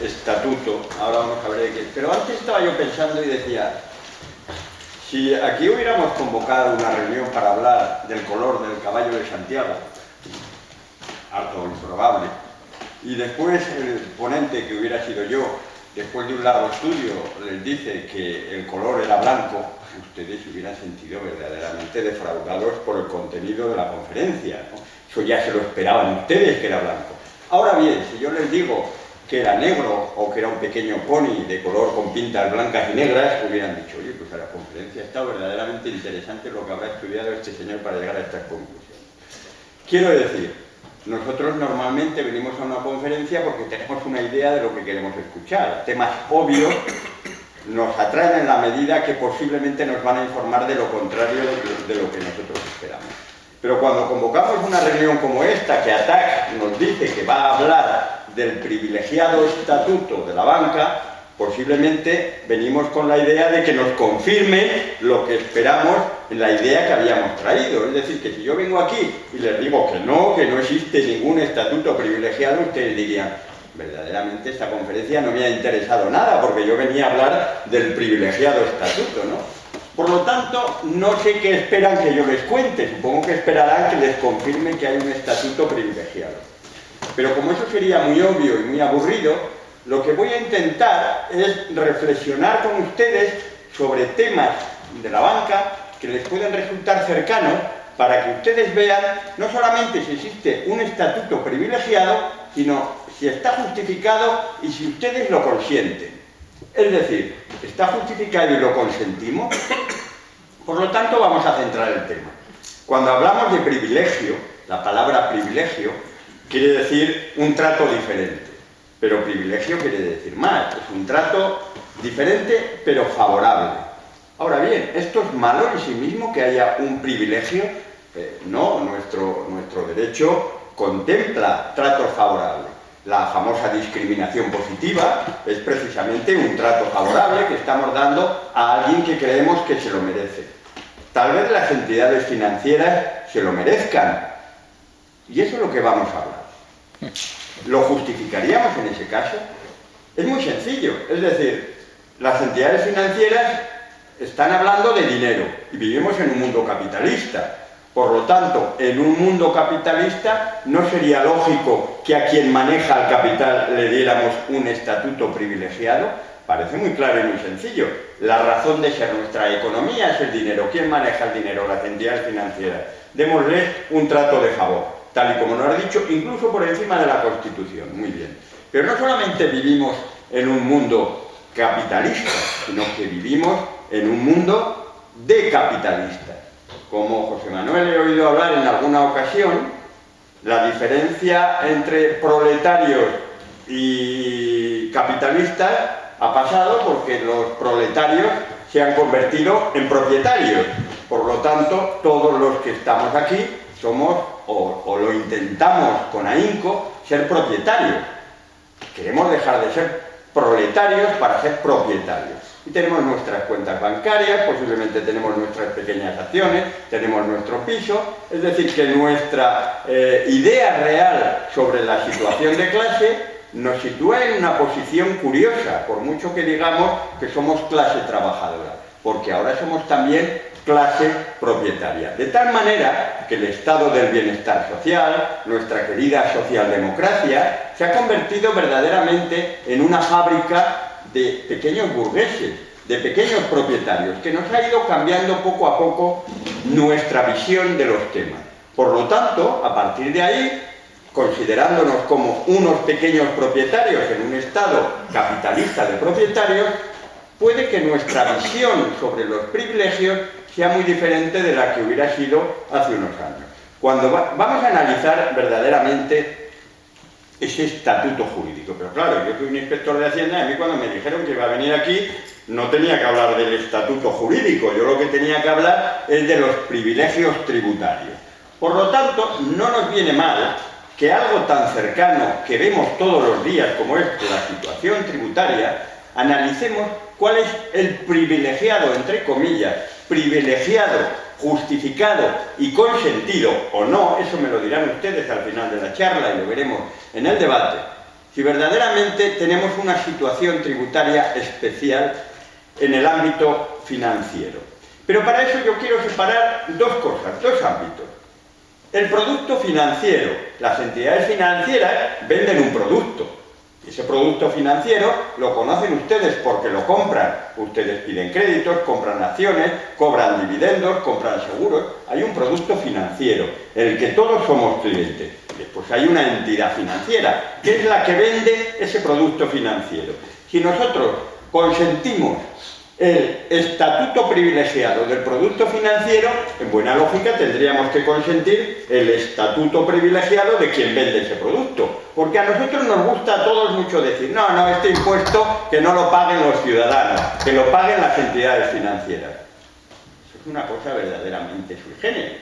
estatuto, ahora vamos a ver de qué. Pero antes estaba yo pensando y decía, si aquí hubiéramos convocado una reunión para hablar del color del caballo de Santiago, harto improbable, y después el ponente, que hubiera sido yo, después de un largo estudio, les dice que el color era blanco, ustedes se hubieran sentido verdaderamente defraudados por el contenido de la conferencia, ¿no? Eso ya se lo esperaban ustedes, que era blanco. Ahora bien, si yo les digo que era negro o que era un pequeño pony de color con pintas blancas y negras, hubieran dicho, oye, pues a la conferencia está verdaderamente interesante lo que habrá estudiado este señor para llegar a estas conclusiones. Quiero decir, nosotros normalmente venimos a una conferencia porque tenemos una idea de lo que queremos escuchar. Temas obvios nos atraen en la medida que posiblemente nos van a informar de lo contrario de lo que nosotros esperamos. Pero cuando convocamos una reunión como esta, que ATAC nos dice que va a hablar del privilegiado estatuto de la banca, posiblemente venimos con la idea de que nos confirmen lo que esperamos en la idea que habíamos traído. Es decir, que si yo vengo aquí y les digo que no existe ningún estatuto privilegiado, ustedes dirían, verdaderamente esta conferencia no me ha interesado nada, porque yo venía a hablar del privilegiado estatuto, ¿no? Por lo tanto, no sé qué esperan que yo les cuente, supongo que esperarán que les confirmen que hay un estatuto privilegiado. Pero como eso sería muy obvio y muy aburrido, lo que voy a intentar es reflexionar con ustedes sobre temas de la banca que les pueden resultar cercanos para que ustedes vean no solamente si existe un estatuto privilegiado, sino si está justificado y si ustedes lo consienten. Es decir, ¿está justificado y lo consentimos? Por lo tanto, vamos a centrar el tema. Cuando hablamos de privilegio, la palabra privilegio quiere decir un trato diferente. Pero privilegio quiere decir más, es un trato diferente pero favorable. Ahora bien, esto es malo en sí mismo que haya un privilegio. No, nuestro derecho contempla tratos favorables. La famosa discriminación positiva es precisamente un trato favorable que estamos dando a alguien que creemos que se lo merece. Tal vez las entidades financieras se lo merezcan, y eso es lo que vamos a hablar. ¿Lo justificaríamos en ese caso? Es muy sencillo, es decir, las entidades financieras están hablando de dinero y vivimos en un mundo capitalista. Por lo tanto, en un mundo capitalista no sería lógico que a quien maneja el capital le diéramos un estatuto privilegiado. Parece muy claro y muy sencillo. La razón de ser nuestra economía es el dinero. ¿Quién maneja el dinero? Las entidades financieras. Démosles un trato de favor, tal y como nos ha dicho, incluso por encima de la Constitución. Muy bien. Pero no solamente vivimos en un mundo capitalista, sino que vivimos en un mundo decapitalista. Como José Manuel he oído hablar en alguna ocasión, la diferencia entre proletarios y capitalistas ha pasado porque los proletarios se han convertido en propietarios. Por lo tanto, todos los que estamos aquí somos, o lo intentamos con ahínco, ser propietarios. Queremos dejar de ser proletarios para ser propietarios. Y tenemos nuestras cuentas bancarias, posiblemente tenemos nuestras pequeñas acciones, tenemos nuestro piso, es decir, que nuestra idea real sobre la situación de clase nos sitúa en una posición curiosa, por mucho que digamos que somos clase trabajadora, porque ahora somos también clase propietaria. De tal manera que el estado del bienestar social, nuestra querida socialdemocracia, se ha convertido verdaderamente en una fábrica de pequeños burgueses, de pequeños propietarios, que nos ha ido cambiando poco a poco nuestra visión de los temas. Por lo tanto, a partir de ahí, considerándonos como unos pequeños propietarios en un estado capitalista de propietarios, puede que nuestra visión sobre los privilegios sea muy diferente de la que hubiera sido hace unos años. Cuando vamos a analizar verdaderamente ese estatuto jurídico, pero claro, yo soy un inspector de Hacienda y a mí cuando me dijeron que iba a venir aquí no tenía que hablar del estatuto jurídico, yo lo que tenía que hablar es de los privilegios tributarios. Por lo tanto, no nos viene mal que algo tan cercano que vemos todos los días como es la situación tributaria, analicemos cuál es el privilegiado, entre comillas, privilegiado, justificado y consentido, o no, eso me lo dirán ustedes al final de la charla y lo veremos en el debate, si verdaderamente tenemos una situación tributaria especial en el ámbito financiero. Pero para eso yo quiero separar dos cosas, dos ámbitos. El producto financiero. Las entidades financieras venden un producto. Ese producto financiero lo conocen ustedes porque lo compran. Ustedes piden créditos, compran acciones, cobran dividendos, compran seguros. Hay un producto financiero, en el que todos somos clientes. Después hay una entidad financiera, que es la que vende ese producto financiero. Si nosotros consentimos el estatuto privilegiado del producto financiero, en buena lógica tendríamos que consentir el estatuto privilegiado de quien vende ese producto. Porque a nosotros nos gusta a todos mucho decir, no, este impuesto que no lo paguen los ciudadanos, que lo paguen las entidades financieras. Eso es una cosa verdaderamente sui generis,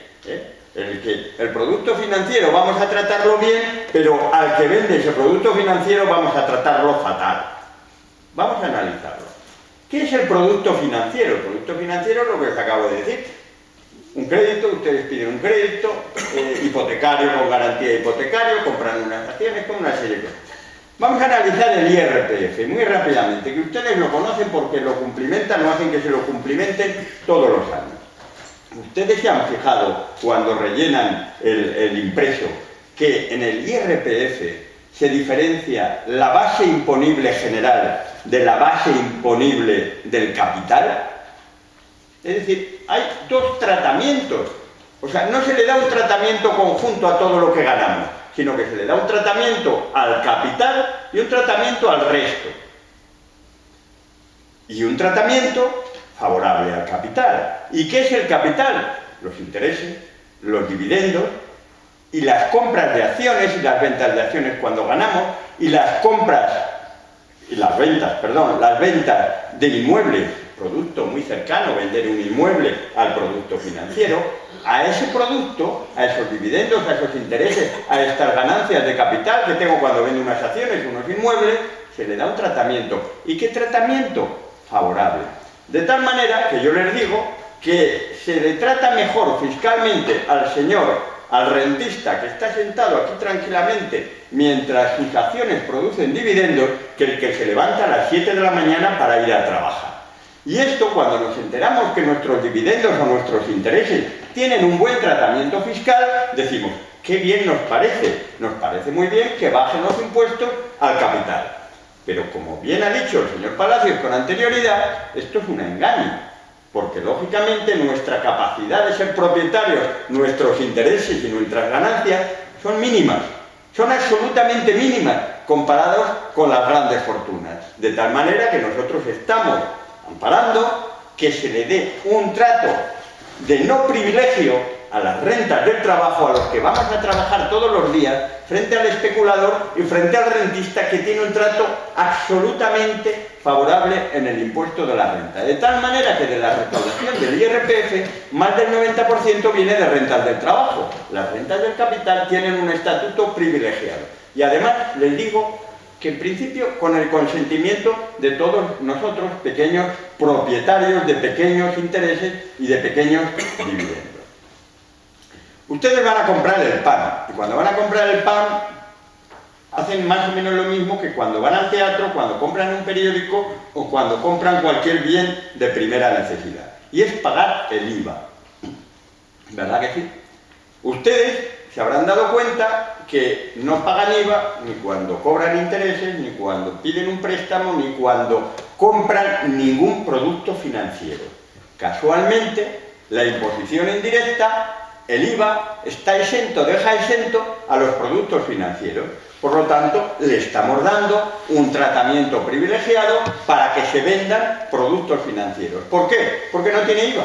el producto financiero vamos a tratarlo bien, pero al que vende ese producto financiero vamos a tratarlo fatal. Vamos a analizarlo. ¿Qué es el producto financiero? El producto financiero es lo que os acabo de decir. Un crédito, ustedes piden un crédito, hipotecario con garantía hipotecario, compran unas acciones con una serie de cosas. Vamos a analizar el IRPF muy rápidamente, que ustedes lo conocen porque lo cumplimentan o hacen que se lo cumplimenten todos los años. Ustedes se han fijado cuando rellenan el impreso que en el IRPF se diferencia la base imponible general de la base imponible del capital. Es decir, hay dos tratamientos. O sea, no se le da un tratamiento conjunto a todo lo que ganamos, sino que se le da un tratamiento al capital y un tratamiento al resto. Y un tratamiento favorable al capital. ¿Y qué es el capital? Los intereses, los dividendos, y las compras de acciones y las ventas de acciones cuando ganamos, y las ventas de inmuebles producto muy cercano, vender un inmueble al producto financiero, a ese producto, a esos dividendos, a esos intereses, a estas ganancias de capital que tengo cuando vendo unas acciones, unos inmuebles, se le da un tratamiento. ¿Y qué tratamiento? Favorable. De tal manera que yo les digo que se le trata mejor fiscalmente al señor, al rentista que está sentado aquí tranquilamente mientras sus acciones producen dividendos, que el que se levanta a las 7 de la mañana para ir a trabajar. Y esto, cuando nos enteramos que nuestros dividendos o nuestros intereses tienen un buen tratamiento fiscal, decimos, qué bien nos parece muy bien que bajen los impuestos al capital. Pero como bien ha dicho el señor Palacios con anterioridad, esto es un engaño, porque lógicamente nuestra capacidad de ser propietarios, nuestros intereses y nuestras ganancias son mínimas, son absolutamente mínimas comparados con las grandes fortunas. De tal manera que nosotros estamos amparando que se le dé un trato de no privilegio a las rentas del trabajo, a los que vamos a trabajar todos los días, frente al especulador y frente al rentista, que tiene un trato absolutamente favorable en el impuesto de la renta. De tal manera que de la recaudación del IRPF, más del 90% viene de rentas del trabajo. Las rentas del capital tienen un estatuto privilegiado. Y además les digo que en principio con el consentimiento de todos nosotros, pequeños propietarios de pequeños intereses y de pequeños dividendos. Ustedes van a comprar el pan, y cuando van a comprar el pan hacen más o menos lo mismo que cuando van al teatro, cuando compran un periódico o cuando compran cualquier bien de primera necesidad, y es pagar el IVA. ¿Verdad que sí? Ustedes se habrán dado cuenta que no pagan IVA ni cuando cobran intereses, ni cuando piden un préstamo, ni cuando compran ningún producto financiero. Casualmente, la imposición indirecta, el IVA, está exento, deja exento a los productos financieros. Por lo tanto, le estamos dando un tratamiento privilegiado para que se vendan productos financieros. ¿Por qué? Porque no tiene IVA.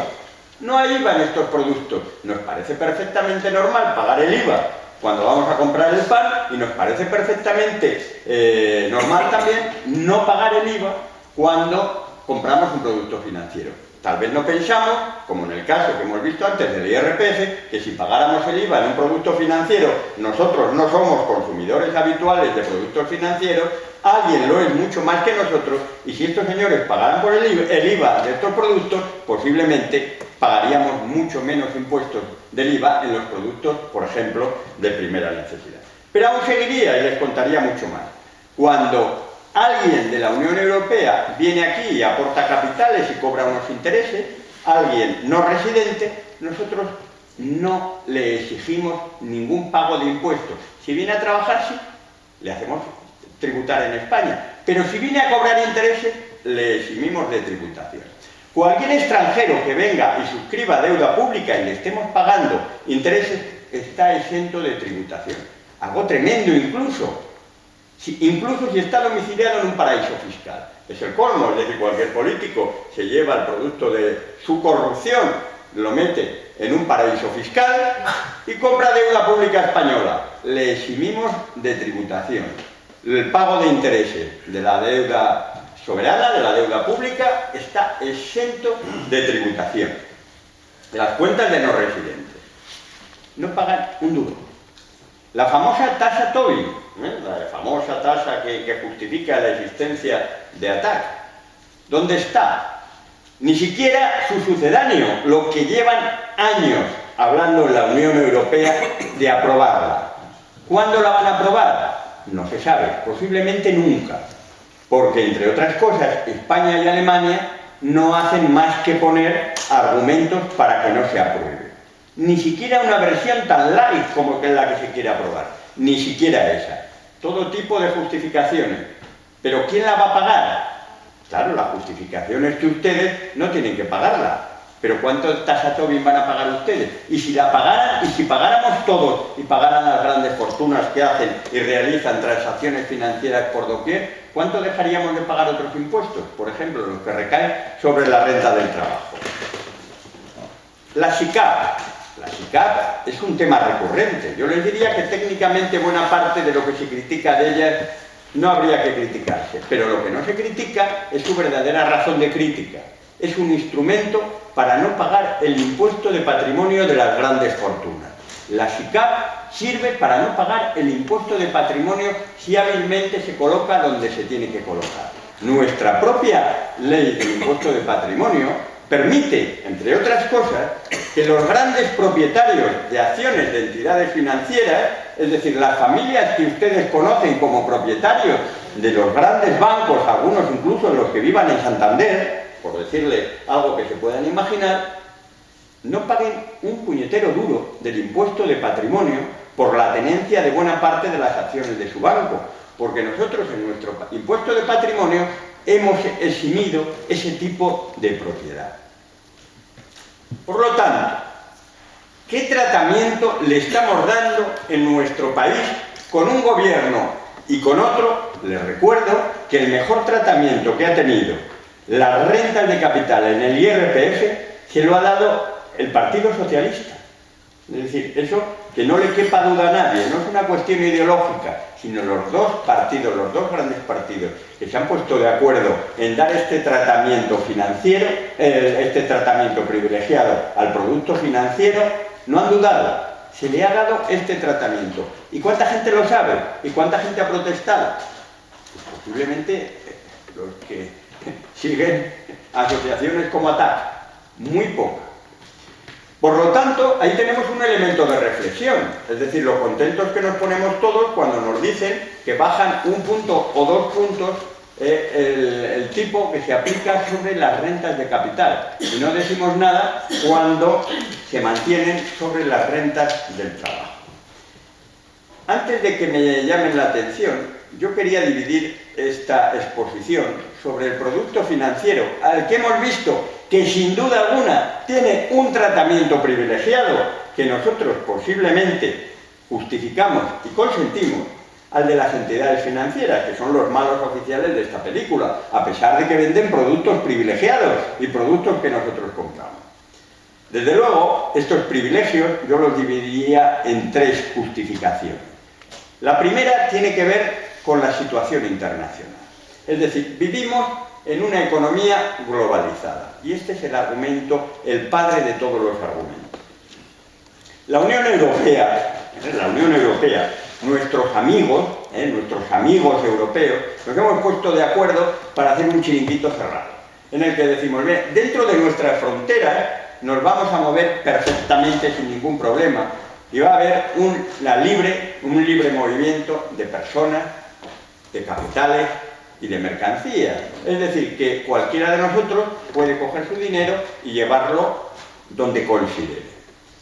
No hay IVA en estos productos. Nos parece perfectamente normal pagar el IVA cuando vamos a comprar el pan, y nos parece perfectamente normal también no pagar el IVA cuando compramos un producto financiero. Tal vez no pensamos, como en el caso que hemos visto antes del IRPF, que si pagáramos el IVA en un producto financiero, nosotros no somos consumidores habituales de productos financieros, alguien lo es mucho más que nosotros, y si estos señores pagaran por el IVA de estos productos, posiblemente pagaríamos mucho menos impuestos del IVA en los productos, por ejemplo, de primera necesidad. Pero aún seguiría y les contaría mucho más. Cuando alguien de la Unión Europea viene aquí y aporta capitales y cobra unos intereses, alguien no residente, nosotros no le exigimos ningún pago de impuestos. Si viene a trabajar, sí, le hacemos tributar en España, pero si viene a cobrar intereses, le eximimos de tributación. Cualquier extranjero que venga y suscriba deuda pública y le estemos pagando intereses, está exento de tributación. Algo tremendo incluso si está domiciliado en un paraíso fiscal. Es el colmo, es decir, cualquier político se lleva el producto de su corrupción, lo mete en un paraíso fiscal y compra deuda pública española. Le eximimos de tributación. El pago de intereses de la deuda soberana, de la deuda pública, está exento de tributación. Las cuentas de no residentes no pagan un duro. La famosa tasa Tobin, la famosa tasa que justifica la existencia de ATAC, ¿dónde está? Ni siquiera su sucedáneo, lo que llevan años hablando en la Unión Europea de aprobarla. ¿Cuándo la van a aprobar? No se sabe, posiblemente nunca, porque entre otras cosas España y Alemania no hacen más que poner argumentos para que no se apruebe. Ni siquiera una versión tan light como que es la que se quiere aprobar, ni siquiera esa. Todo tipo de justificaciones. ¿Pero quién la va a pagar? Claro, la justificación es que ustedes no tienen que pagarla. ¿Pero cuánto tasa Tobin van a pagar ustedes? Y si la pagaran, y si pagáramos todos y pagaran las grandes fortunas que hacen y realizan transacciones financieras por doquier, ¿cuánto dejaríamos de pagar otros impuestos? Por ejemplo, los que recaen sobre la renta del trabajo. La SICAP. La SICAP es un tema recurrente. Yo les diría que técnicamente buena parte de lo que se critica de ella no habría que criticarse, pero lo que no se critica es su verdadera razón de crítica. es un instrumento para no pagar el impuesto de patrimonio de las grandes fortunas. La SICAP sirve para no pagar el impuesto de patrimonio si hábilmente se coloca donde se tiene que colocar. Nuestra propia ley del impuesto de patrimonio permite, entre otras cosas, que los grandes propietarios de acciones de entidades financieras, es decir, las familias que ustedes conocen como propietarios de los grandes bancos, algunos incluso los que vivan en Santander, por decirle algo que se puedan imaginar, no paguen un puñetero duro del impuesto de patrimonio por la tenencia de buena parte de las acciones de su banco, porque nosotros en nuestro impuesto de patrimonio hemos eximido ese tipo de propiedad. Por lo tanto, ¿qué tratamiento le estamos dando en nuestro país con un gobierno y con otro? Les recuerdo que el mejor tratamiento que ha tenido las rentas de capital en el IRPF se lo ha dado el Partido Socialista. Es decir, eso que no le quepa duda a nadie, no es una cuestión ideológica, sino los dos partidos, los dos grandes partidos que se han puesto de acuerdo en dar este tratamiento financiero, este tratamiento privilegiado al producto financiero, no han dudado, se le ha dado este tratamiento. ¿Y cuánta gente lo sabe? ¿Y cuánta gente ha protestado? Pues posiblemente los que siguen asociaciones como ATAC, muy poco. Por lo tanto, ahí tenemos un elemento de reflexión, es decir, lo contentos que nos ponemos todos cuando nos dicen que bajan un punto o 2 puntos el tipo que se aplica sobre las rentas de capital, y no decimos nada cuando se mantienen sobre las rentas del trabajo. Antes de que me llamen la atención, yo quería dividir esta exposición sobre el producto financiero, al que hemos visto que sin duda alguna tiene un tratamiento privilegiado que nosotros posiblemente justificamos y consentimos, al de las entidades financieras, que son los malos oficiales de esta película, a pesar de que venden productos privilegiados y productos que nosotros compramos. Desde luego, estos privilegios yo los dividiría en 3 justificaciones. La primera tiene que ver con la situación internacional. Es decir, vivimos en una economía globalizada. Y este es el argumento, el padre de todos los argumentos. La Unión Europea, nuestros amigos europeos, nos hemos puesto de acuerdo para hacer un chiringuito cerrado, en el que decimos, bien, dentro de nuestras fronteras nos vamos a mover perfectamente sin ningún problema y va a haber un libre movimiento de personas, de capitales y de mercancías. Es decir, que cualquiera de nosotros puede coger su dinero y llevarlo donde considere.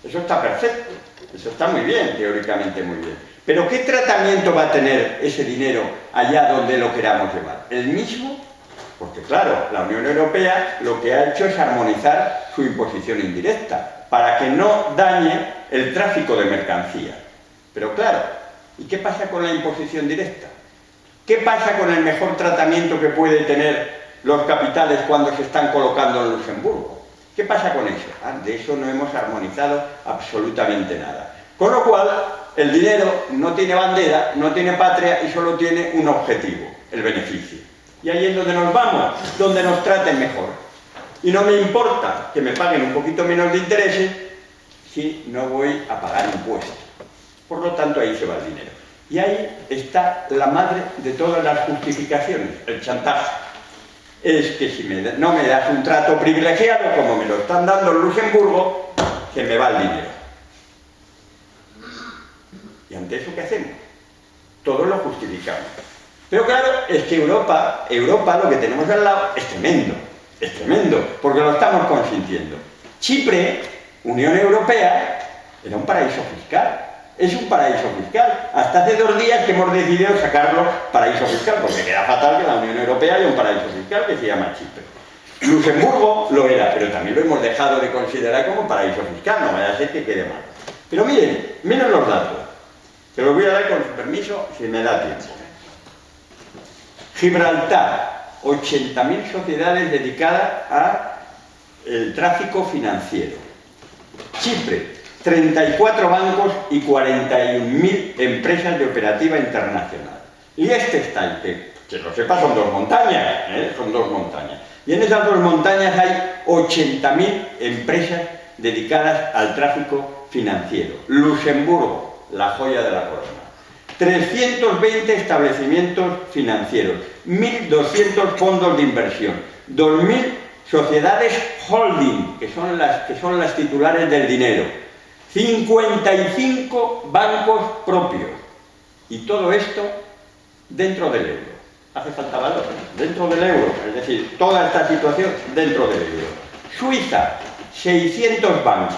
Eso está perfecto, eso está muy bien, teóricamente muy bien. Pero ¿qué tratamiento va a tener ese dinero allá donde lo queramos llevar? ¿El mismo? Porque claro, la Unión Europea lo que ha hecho es armonizar su imposición indirecta para que no dañe el tráfico de mercancías. Pero claro, ¿y qué pasa con la imposición directa? ¿Qué pasa con el mejor tratamiento que pueden tener los capitales cuando se están colocando en Luxemburgo? ¿Qué pasa con eso? De eso no hemos armonizado absolutamente nada. Con lo cual, el dinero no tiene bandera, no tiene patria y solo tiene un objetivo, el beneficio. Y ahí es donde nos vamos, donde nos traten mejor. Y no me importa que me paguen un poquito menos de intereses si no voy a pagar impuestos. Por lo tanto, ahí se va el dinero. Y ahí está la madre de todas las justificaciones, el chantaje. Es que si no me das un trato privilegiado, como me lo están dando en Luxemburgo, se me va el dinero. ¿Y ante eso qué hacemos? Todos lo justificamos. Pero claro, es que Europa, lo que tenemos al lado, es tremendo, porque lo estamos consintiendo. Chipre, Unión Europea, era un paraíso fiscal. Es un paraíso fiscal. Hasta hace 2 días que hemos decidido sacarlo paraíso fiscal, porque queda fatal que la Unión Europea haya un paraíso fiscal que se llama Chipre. Luxemburgo lo era, pero también lo hemos dejado de considerar como paraíso fiscal, no vaya a ser que quede mal. Pero miren los datos, que los voy a dar con su permiso si me da tiempo. Gibraltar, 80.000 sociedades dedicadas al tráfico financiero. Chipre, 34 bancos y 41.000 empresas de operativa internacional. Liechtenstein, que lo sepa, son 2 montañas, son 2 montañas. Y en esas dos montañas hay 80.000 empresas dedicadas al tráfico financiero. Luxemburgo, la joya de la corona. 320 establecimientos financieros, 1.200 fondos de inversión, 2.000 sociedades holding, que son las titulares del dinero, 55 bancos propios, y todo esto dentro del euro. Hace falta valor, dentro del euro, es decir, toda esta situación dentro del euro. Suiza, 600 bancos.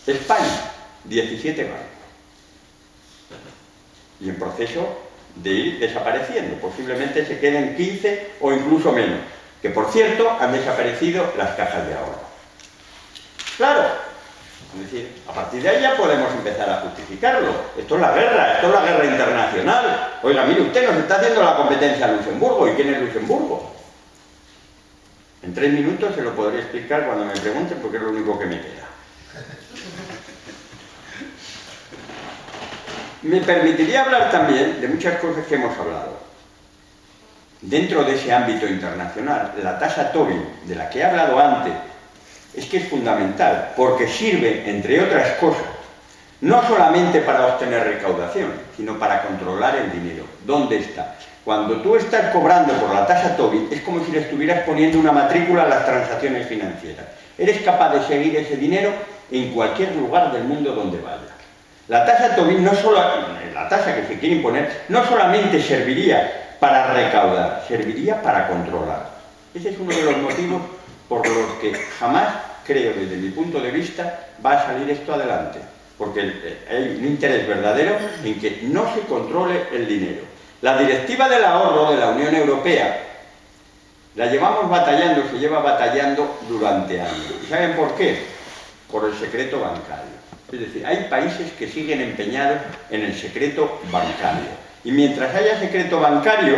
España, 17 bancos. Y en proceso de ir desapareciendo, posiblemente se queden 15 o incluso menos, que por cierto han desaparecido las cajas de ahorro. Claro, es decir, a partir de ahí ya podemos empezar a justificarlo. Esto es la guerra internacional. Oiga, mire usted, nos está haciendo la competencia a Luxemburgo. ¿Y quién es Luxemburgo? En 3 minutos se lo podré explicar cuando me pregunten, porque es lo único que me queda. Me permitiría hablar también de muchas cosas que hemos hablado. Dentro de ese ámbito internacional, la tasa Tobin, de la que he hablado antes, es que es fundamental, porque sirve, entre otras cosas, no solamente para obtener recaudación, sino para controlar el dinero. ¿Dónde está? Cuando tú estás cobrando por la tasa Tobin, es como si le estuvieras poniendo una matrícula a las transacciones financieras. Eres capaz de seguir ese dinero en cualquier lugar del mundo donde vaya. La tasa Tobin, la tasa que se quiere imponer, no solamente serviría para recaudar, serviría para controlar. Ese es uno de los motivos por los que jamás, creo desde mi punto de vista, va a salir esto adelante. Porque hay un interés verdadero en que no se controle el dinero. La directiva del ahorro de la Unión Europea la llevamos batallando, se lleva batallando durante años. ¿Y saben por qué? Por el secreto bancario. Es decir, hay países que siguen empeñados en el secreto bancario. Y mientras haya secreto bancario,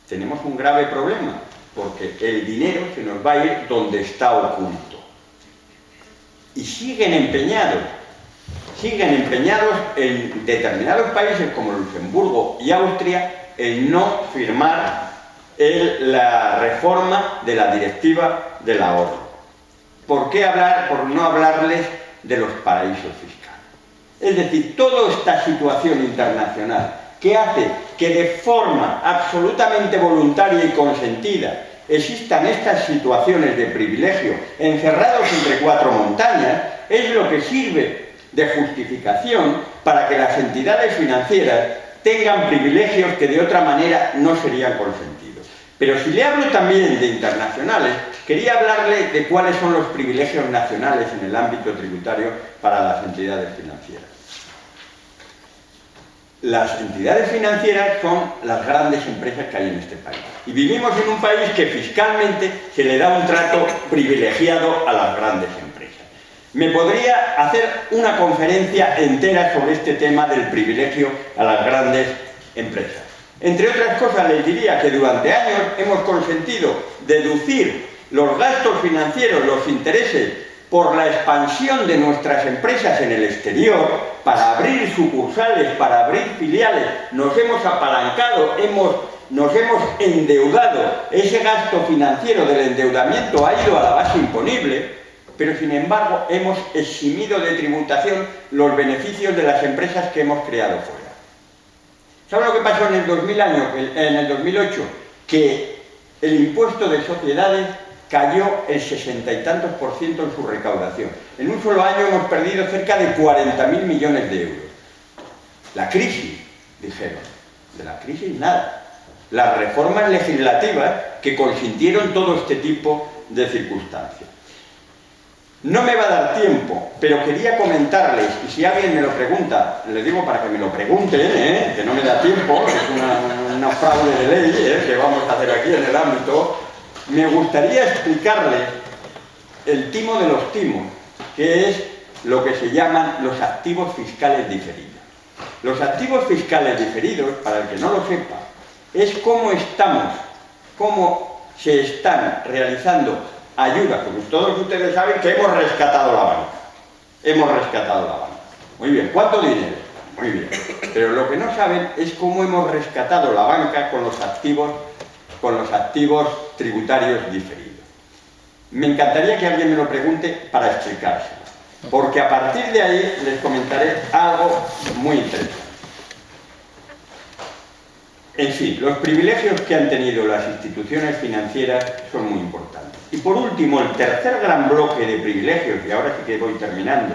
tenemos un grave problema, porque el dinero se nos va a ir donde está oculto. Y siguen empeñados en determinados países como Luxemburgo y Austria en no firmar la reforma de la directiva del ahorro. ¿Por qué por no hablarles de los paraísos fiscales? Es decir, toda esta situación internacional que hace que de forma absolutamente voluntaria y consentida existan estas situaciones de privilegio encerrados entre 4 montañas, es lo que sirve de justificación para que las entidades financieras tengan privilegios que de otra manera no serían consentidos. Pero si le hablo también de internacionales, quería hablarle de cuáles son los privilegios nacionales en el ámbito tributario para las entidades financieras. Las entidades financieras son las grandes empresas que hay en este país. Y vivimos en un país que fiscalmente se le da un trato privilegiado a las grandes empresas. Me podría hacer una conferencia entera sobre este tema del privilegio a las grandes empresas. Entre otras cosas, les diría que durante años hemos consentido deducir los gastos financieros, los intereses, por la expansión de nuestras empresas en el exterior, para abrir sucursales, para abrir filiales, nos hemos apalancado, nos hemos endeudado. Ese gasto financiero del endeudamiento ha ido a la base imponible, pero sin embargo hemos eximido de tributación los beneficios de las empresas que hemos creado fuera. ¿Saben lo que pasó en el 2008? Que el impuesto de sociedades cayó el 60 y tantos % en su recaudación. En un solo año hemos perdido cerca de 40.000 millones de euros. La crisis, dijeron, de la crisis nada. Las reformas legislativas que consintieron todo este tipo de circunstancias. No me va a dar tiempo, pero quería comentarles, y si alguien me lo pregunta, les digo para que me lo pregunten, que no me da tiempo, es una fraude de ley que vamos a hacer aquí en el ámbito. Me gustaría explicarles el timo de los timos, que es lo que se llaman los activos fiscales diferidos. Los activos fiscales diferidos, para el que no lo sepa, es cómo se están realizando ayudas, porque todos ustedes saben que hemos rescatado la banca. Hemos rescatado la banca. Muy bien, ¿cuánto dinero? Muy bien. Pero lo que no saben es cómo hemos rescatado la banca con los activos con los activos tributarios diferidos. Me encantaría que alguien me lo pregunte para explicárselo, porque a partir de ahí les comentaré algo muy interesante. En fin, los privilegios que han tenido las instituciones financieras son muy importantes. Y por último, el tercer gran bloque de privilegios, y ahora sí que voy terminando,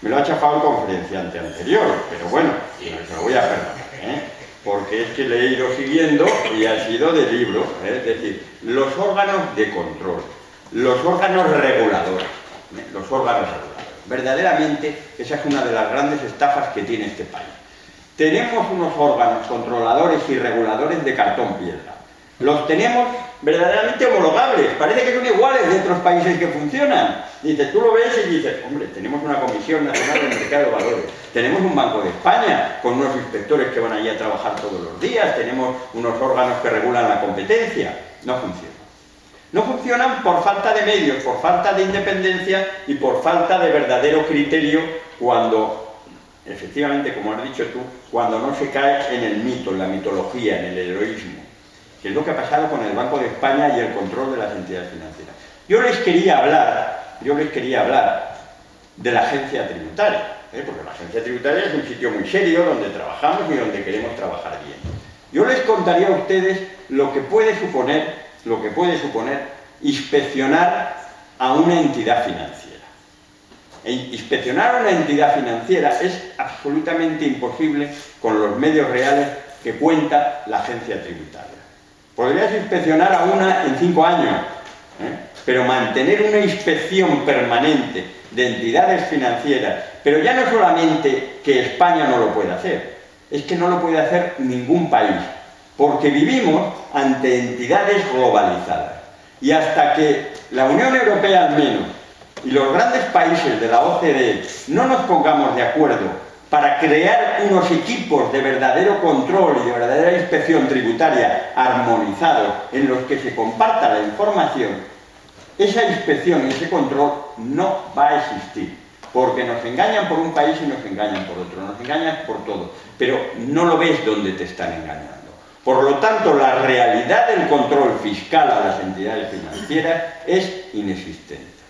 me lo ha chafado el conferenciante anterior, pero bueno, se lo voy a perdonar, porque es que le he ido siguiendo y ha sido de libro, es decir, los órganos de control, los órganos reguladores, los órganos reguladores. Verdaderamente, esa es una de las grandes estafas que tiene este país. Tenemos unos órganos controladores y reguladores de cartón piedra. Los tenemos verdaderamente homologables, parece que son iguales de otros países que funcionan. Dices, tú lo ves y dices, hombre, tenemos una Comisión Nacional del Mercado de Valores, tenemos un Banco de España con unos inspectores que van allí a trabajar todos los días, tenemos unos órganos que regulan la competencia. No funcionan. No funcionan por falta de medios, por falta de independencia y por falta de verdadero criterio cuando, efectivamente, como has dicho tú, cuando no se cae en el mito, en la mitología, en el heroísmo, que es lo que ha pasado con el Banco de España y el control de las entidades financieras. Yo les quería hablar de la agencia tributaria, porque la agencia tributaria es un sitio muy serio donde trabajamos y donde queremos trabajar bien. Yo les contaría a ustedes lo que puede suponer inspeccionar a una entidad financiera. Inspeccionar a una entidad financiera es absolutamente imposible con los medios reales que cuenta la agencia tributaria. Podrías inspeccionar a una en 5 años, pero mantener una inspección permanente de entidades financieras, pero ya no solamente que España no lo puede hacer, es que no lo puede hacer ningún país, porque vivimos ante entidades globalizadas. Y hasta que la Unión Europea al menos y los grandes países de la OCDE no nos pongamos de acuerdo para crear unos equipos de verdadero control y de verdadera inspección tributaria armonizados en los que se comparta la información, esa inspección y ese control no va a existir, porque nos engañan por un país y nos engañan por otro, nos engañan por todo, pero no lo ves donde te están engañando. Por lo tanto, la realidad del control fiscal a las entidades financieras es inexistente.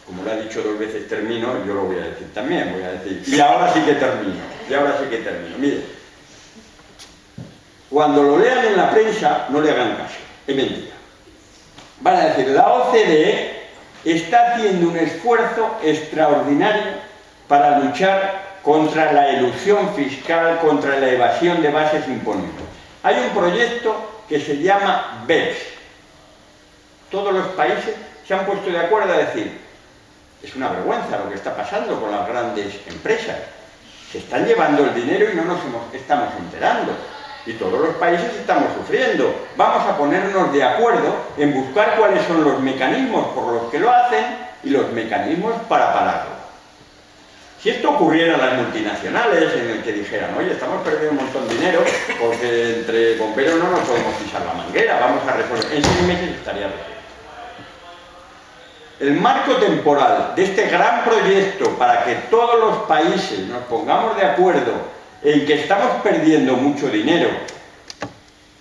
Como lo ha dicho 2 veces termino, yo lo voy a decir también, voy a decir, y ahora sí que termino. Mire, cuando lo lean en la prensa, no le hagan caso, es mentira. Van a decir, la OCDE está haciendo un esfuerzo extraordinario para luchar contra la elusión fiscal, contra la evasión de bases imponibles. Hay un proyecto que se llama BEPS. Todos los países se han puesto de acuerdo a decir, es una vergüenza lo que está pasando con las grandes empresas. Se están llevando el dinero y no nos estamos enterando. Y todos los países estamos sufriendo. Vamos a ponernos de acuerdo en buscar cuáles son los mecanismos por los que lo hacen y los mecanismos para pararlo. Si esto ocurriera en las multinacionales, en el que dijeran, oye, estamos perdiendo un montón de dinero porque entre bomberos no nos podemos pisar la manguera, vamos a resolver, en 6 meses estaría resuelto. El marco temporal de este gran proyecto para que todos los países nos pongamos de acuerdo en que estamos perdiendo mucho dinero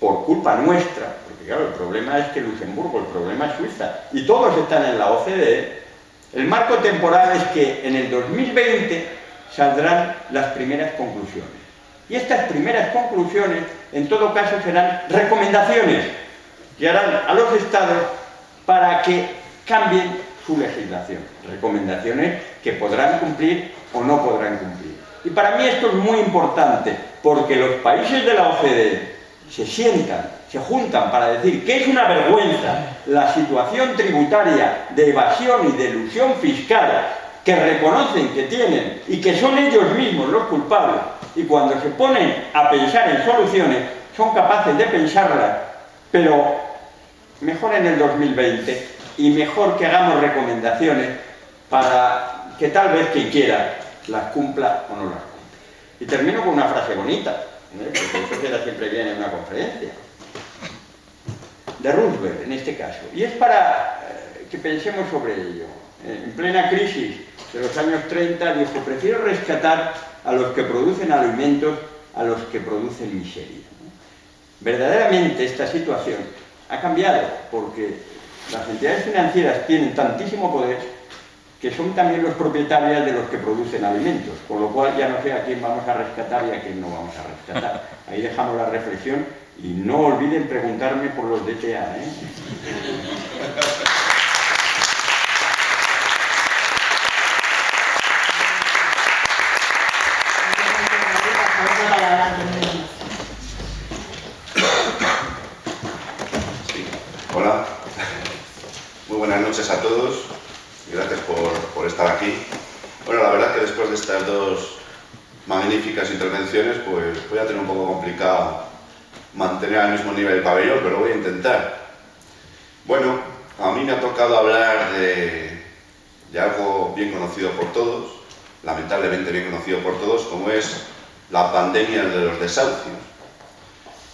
por culpa nuestra, porque claro, el problema es que Luxemburgo, el problema es Suiza, y todos están en la OCDE, el marco temporal es que en el 2020 saldrán las primeras conclusiones. Y estas primeras conclusiones, en todo caso, serán recomendaciones que harán a los estados para que cambien su legislación. Recomendaciones que podrán cumplir o no podrán cumplir. Y para mí esto es muy importante, porque los países de la OCDE se sientan, se juntan para decir que es una vergüenza la situación tributaria de evasión y de elusión fiscal que reconocen que tienen y que son ellos mismos los culpables, y cuando se ponen a pensar en soluciones son capaces de pensarlas, pero mejor en el 2020 y mejor que hagamos recomendaciones para que tal vez quien quiera las cumpla o no las cumpla. Y termino con una frase bonita, porque eso queda siempre bien en una conferencia, de Roosevelt en este caso, y es para que pensemos sobre ello. En plena crisis de los años 30 dijo, prefiero rescatar a los que producen alimentos a los que producen miseria. verdaderamente esta situación ha cambiado, porque las entidades financieras tienen tantísimo poder que son también los propietarios de los que producen alimentos, con lo cual ya no sé a quién vamos a rescatar y a quién no vamos a rescatar. Ahí dejamos la reflexión y no olviden preguntarme por los DTA, ¿eh? Sí. Hola, muy buenas noches a todos y gracias por estar aquí. Bueno, la verdad que después de estas dos magníficas intervenciones, pues voy a tener un poco complicado mantener al mismo nivel el pabellón, pero lo voy a intentar. Bueno, a mí me ha tocado hablar de algo bien conocido por todos, lamentablemente bien conocido por todos, como es la pandemia de los desahucios.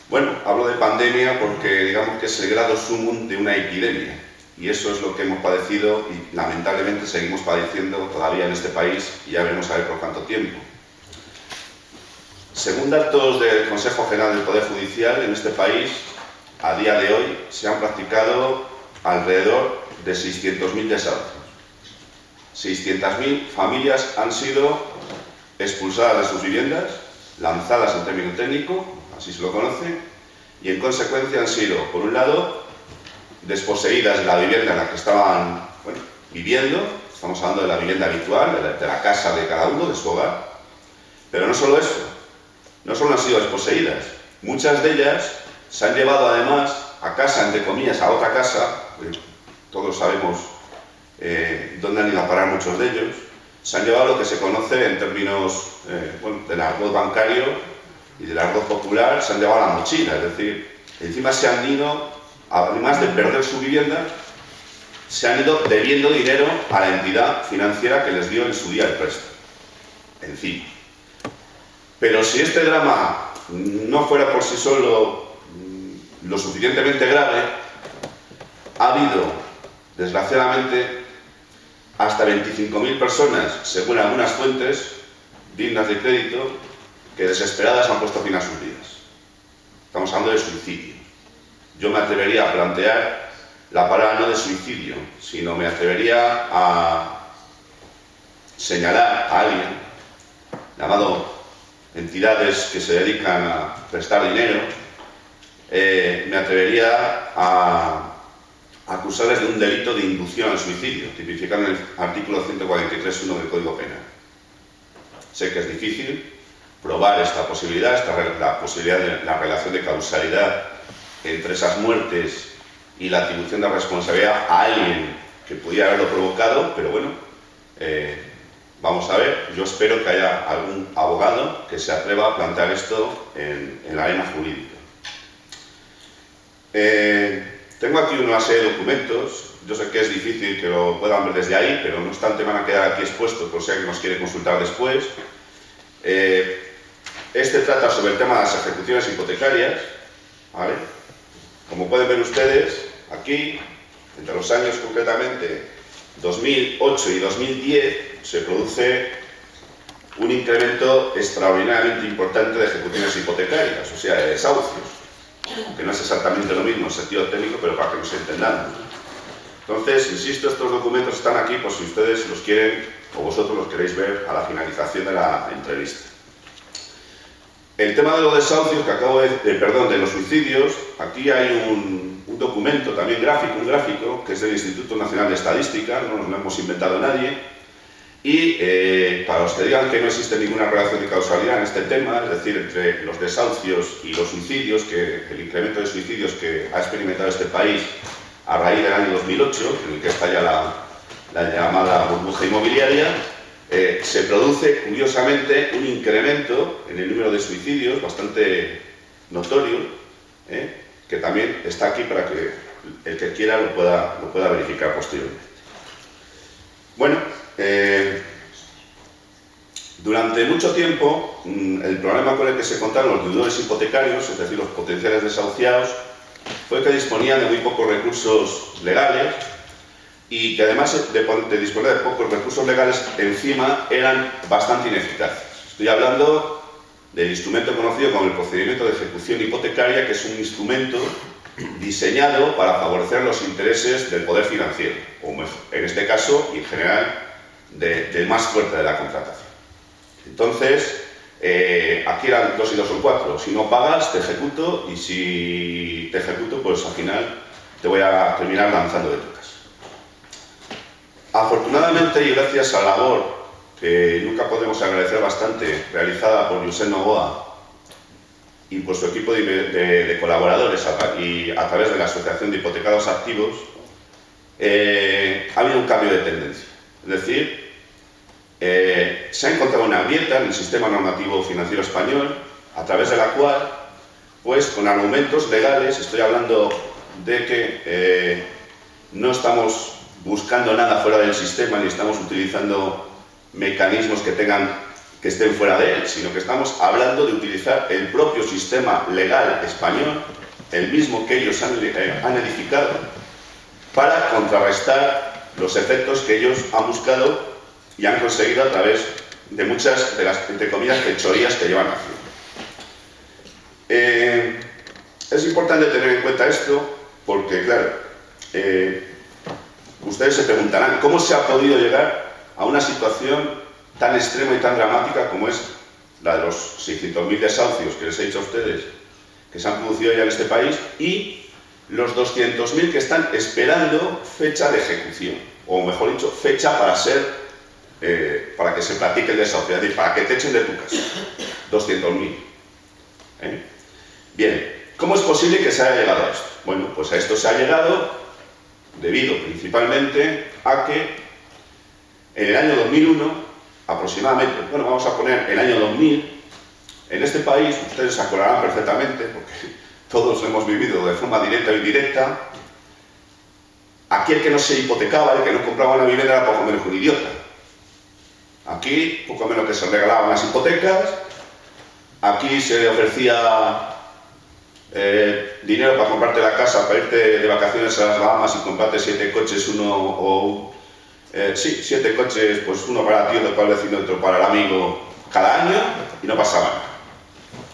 Bueno, hablo de pandemia porque digamos que es el grado sumum de una epidemia, y eso es lo que hemos padecido y lamentablemente seguimos padeciendo todavía en este país, y ya veremos a ver por cuánto tiempo. Según datos del Consejo General del Poder Judicial, en este país, a día de hoy, se han practicado alrededor de 600.000 desahucios. 600.000 familias han sido expulsadas de sus viviendas, lanzadas en término técnico, así se lo conoce, y en consecuencia han sido, por un lado, desposeídas de la vivienda en la que estaban viviendo. Estamos hablando de la vivienda habitual, de la casa de cada uno, de su hogar. Pero no solo eso, no solo han sido desposeídas, muchas de ellas se han llevado además a casa, entre comillas, a otra casa, todos sabemos dónde han ido a parar muchos de ellos, se han llevado lo que se conoce en términos del argot bancario y del argot popular, se han llevado la mochila, es decir, encima se han ido, además de perder su vivienda, se han ido debiendo dinero a la entidad financiera que les dio en su día el préstamo. Encima. Pero si este drama no fuera por sí solo lo suficientemente grave, ha habido, desgraciadamente, hasta 25.000 personas, según algunas fuentes dignas de crédito, que desesperadas han puesto fin a sus vidas. Estamos hablando de suicidio. Yo me atrevería a plantear la palabra no de suicidio, sino me atrevería a señalar a alguien llamado entidades que se dedican a prestar dinero, me atrevería a acusarles de un delito de inducción al suicidio, tipificado en el artículo 143.1 del Código Penal. Sé que es difícil probar esta posibilidad, la posibilidad de la relación de causalidad entre esas muertes y la atribución de responsabilidad a alguien que pudiera haberlo provocado, pero bueno, vamos a ver. Yo espero que haya algún abogado que se atreva a plantear esto en la arena jurídica. Tengo aquí una serie de documentos. Yo sé que es difícil que lo puedan ver desde ahí, pero no obstante van a quedar aquí expuestos por si alguien nos quiere consultar después. Este trata sobre el tema de las ejecuciones hipotecarias, ¿vale? Como pueden ver ustedes, aquí, entre los años concretamente 2008 y 2010, se produce un incremento extraordinariamente importante de ejecuciones hipotecarias, o sea, de desahucios, que no es exactamente lo mismo en sentido técnico, pero para que nos entendamos. Entonces, insisto, estos documentos están aquí por si ustedes los quieren o vosotros los queréis ver a la finalización de la entrevista. El tema de los desahucios, de los suicidios, aquí hay un documento también gráfico, un gráfico, que es del Instituto Nacional de Estadística, no lo hemos inventado nadie, y para los que digan que no existe ninguna relación de causalidad en este tema, es decir, entre los desahucios y los suicidios, que el incremento de suicidios que ha experimentado este país a raíz del año 2008, en el que está ya la llamada burbuja inmobiliaria, se produce curiosamente un incremento en el número de suicidios bastante notorio, que también está aquí para que el que quiera lo pueda verificar posteriormente. Bueno, durante mucho tiempo el problema con el que se contaron los deudores hipotecarios, es decir, los potenciales desahuciados, fue que disponían de muy pocos recursos legales y que además de disponer de pocos recursos legales, encima eran bastante ineficaces. Estoy hablando del instrumento conocido como el procedimiento de ejecución hipotecaria, que es un instrumento diseñado para favorecer los intereses del poder financiero, o mejor, en este caso, y en general, del más fuerte de la contratación. Entonces, aquí eran 2 y 2 son 4. Si no pagas, te ejecuto, y si te ejecuto, pues al final te voy a terminar lanzando de tu casa. Afortunadamente, y gracias a la labor que nunca podemos agradecer bastante, realizada por Josep Novoa y por su equipo de colaboradores y a través de la Asociación de Hipotecados Activos, ha habido un cambio de tendencia. Es decir, se ha encontrado una grieta en el sistema normativo financiero español, a través de la cual, pues con argumentos legales, estoy hablando de que no estamos buscando nada fuera del sistema ni estamos utilizando mecanismos que estén fuera de él, sino que estamos hablando de utilizar el propio sistema legal español, el mismo que ellos han edificado, para contrarrestar los efectos que ellos han buscado y han conseguido a través de muchas de las, entre comillas, fechorías que llevan haciendo. Es importante tener en cuenta esto porque, claro, ustedes se preguntarán ¿cómo se ha podido llegar a una situación tan extrema y tan dramática como es la de los 600.000 desahucios que les he dicho a ustedes que se han producido ya en este país y los 200.000 que están esperando fecha de ejecución, o mejor dicho, fecha para que se practique el desahucio, es decir, para que te echen de tu casa? 200.000. Bien, ¿cómo es posible que se haya llegado a esto? Bueno, pues a esto se ha llegado debido principalmente a que en el año 2001, aproximadamente, bueno, vamos a poner el año 2000, en este país, ustedes se acordarán perfectamente, porque todos lo hemos vivido de forma directa o indirecta, aquí el que no se hipotecaba, el que no compraba una vivienda era poco menos que un idiota. Aquí, poco menos que se regalaban las hipotecas, aquí se ofrecía dinero para comprarte la casa, para irte de vacaciones a las Bahamas y comprarte 7 coches, 7 coches, pues uno para ti, otro para el vecino, otro para el amigo, cada año, y no pasaba nada.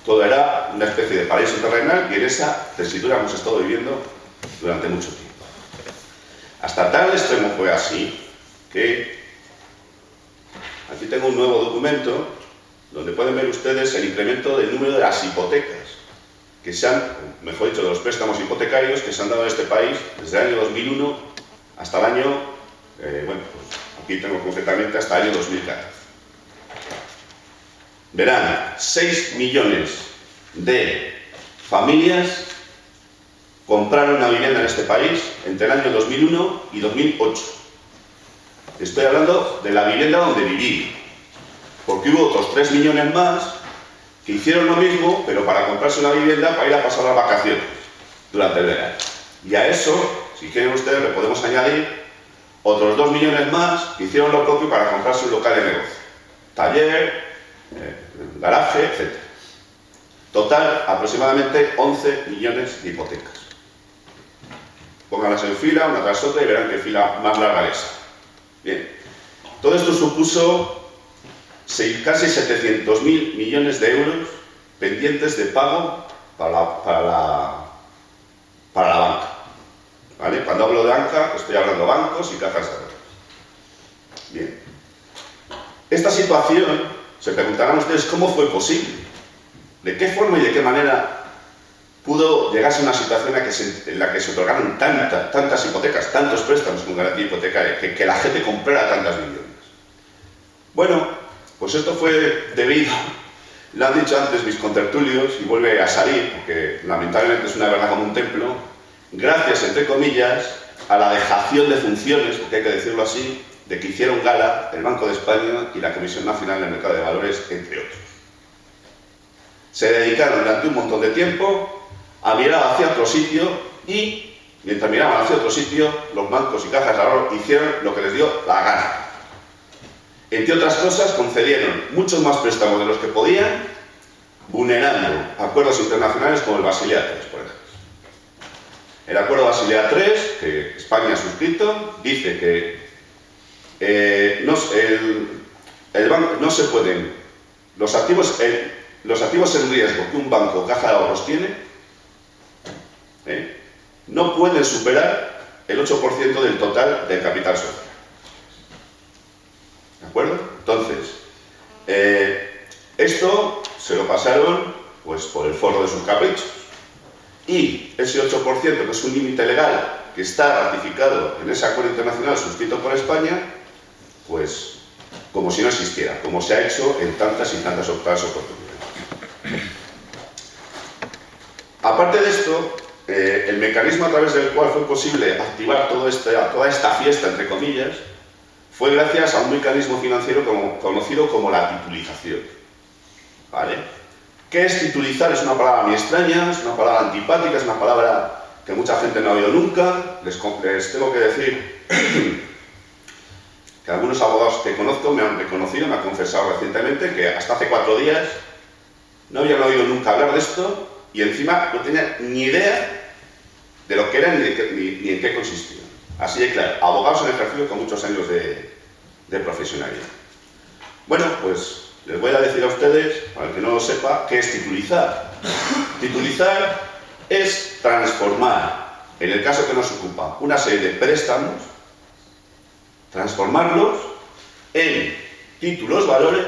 Todo era una especie de paraíso terrenal y en esa tesitura hemos estado viviendo durante mucho tiempo. Hasta tal extremo fue así que aquí tengo un nuevo documento donde pueden ver ustedes el incremento del número de las hipotecas que se han, mejor dicho, de los préstamos hipotecarios que se han dado en este país desde el año 2001 hasta el año, bueno, pues aquí tengo concretamente hasta el año 2014. Verán, 6 millones de familias compraron una vivienda en este país entre el año 2001 y 2008. Estoy hablando de la vivienda donde viví, porque hubo otros 3 millones más que hicieron lo mismo, pero para comprarse una vivienda para ir a pasar las vacaciones durante el verano. Y a eso, si quieren ustedes, le podemos añadir otros 2 millones más que hicieron lo propio para comprarse un local de negocio, taller, garaje, etc. Total, aproximadamente 11 millones de hipotecas. Pónganlas en fila, una tras otra, y verán qué fila más larga es. Bien, todo esto supuso casi 700.000 millones de euros pendientes de pago para la banca. ¿Vale? Cuando hablo de banca, estoy hablando de bancos y cajas de ahorros. Bien. Esta situación, se preguntarán ustedes cómo fue posible, de qué forma y de qué manera pudo llegarse a una situación en la que se otorgaron tantas hipotecas, tantos préstamos con garantía hipotecaria, que la gente comprara tantas viviendas. Bueno, pues esto fue debido, lo han dicho antes mis contertulios y vuelve a salir, porque lamentablemente es una verdad como un templo, gracias, entre comillas, a la dejación de funciones, porque hay que decirlo así, de que hicieron gala el Banco de España y la Comisión Nacional del Mercado de Valores, entre otros. Se dedicaron durante un montón de tiempo a mirar hacia otro sitio y, mientras miraban hacia otro sitio, los bancos y cajas de ahorro hicieron lo que les dio la gana. Entre otras cosas, concedieron muchos más préstamos de los que podían, vulnerando acuerdos internacionales como el Basilea III, por ejemplo. El acuerdo Basilea III, que España ha suscrito, dice que el banco no se pueden, los activos, los activos en riesgo que un banco o caja de ahorros tiene no pueden superar el 8% del total del capital social. ¿De acuerdo? Entonces, esto se lo pasaron pues, por el forro de sus caprichos. Y ese 8%, que es un límite legal que está ratificado en ese acuerdo internacional suscrito por España, pues como si no existiera, como se ha hecho en tantas y tantas otras oportunidades. Aparte de esto, el mecanismo a través del cual fue posible activar toda esta fiesta, entre comillas, fue gracias a un mecanismo financiero conocido como la titulización. ¿Vale? ¿Qué es titulizar? Es una palabra muy extraña, es una palabra antipática, es una palabra que mucha gente no ha oído nunca. Les tengo que decir que algunos abogados que conozco me han reconocido, me han confesado recientemente que hasta hace 4 días no habían oído nunca hablar de esto y encima no tenían ni idea de lo que era ni en qué consistía. Así de claro, abogados en ejercicio con muchos años de profesionalidad. Bueno, pues les voy a decir a ustedes, para el que no lo sepa, qué es titulizar. Titulizar es transformar, en el caso que nos ocupa, una serie de préstamos, transformarlos en títulos valores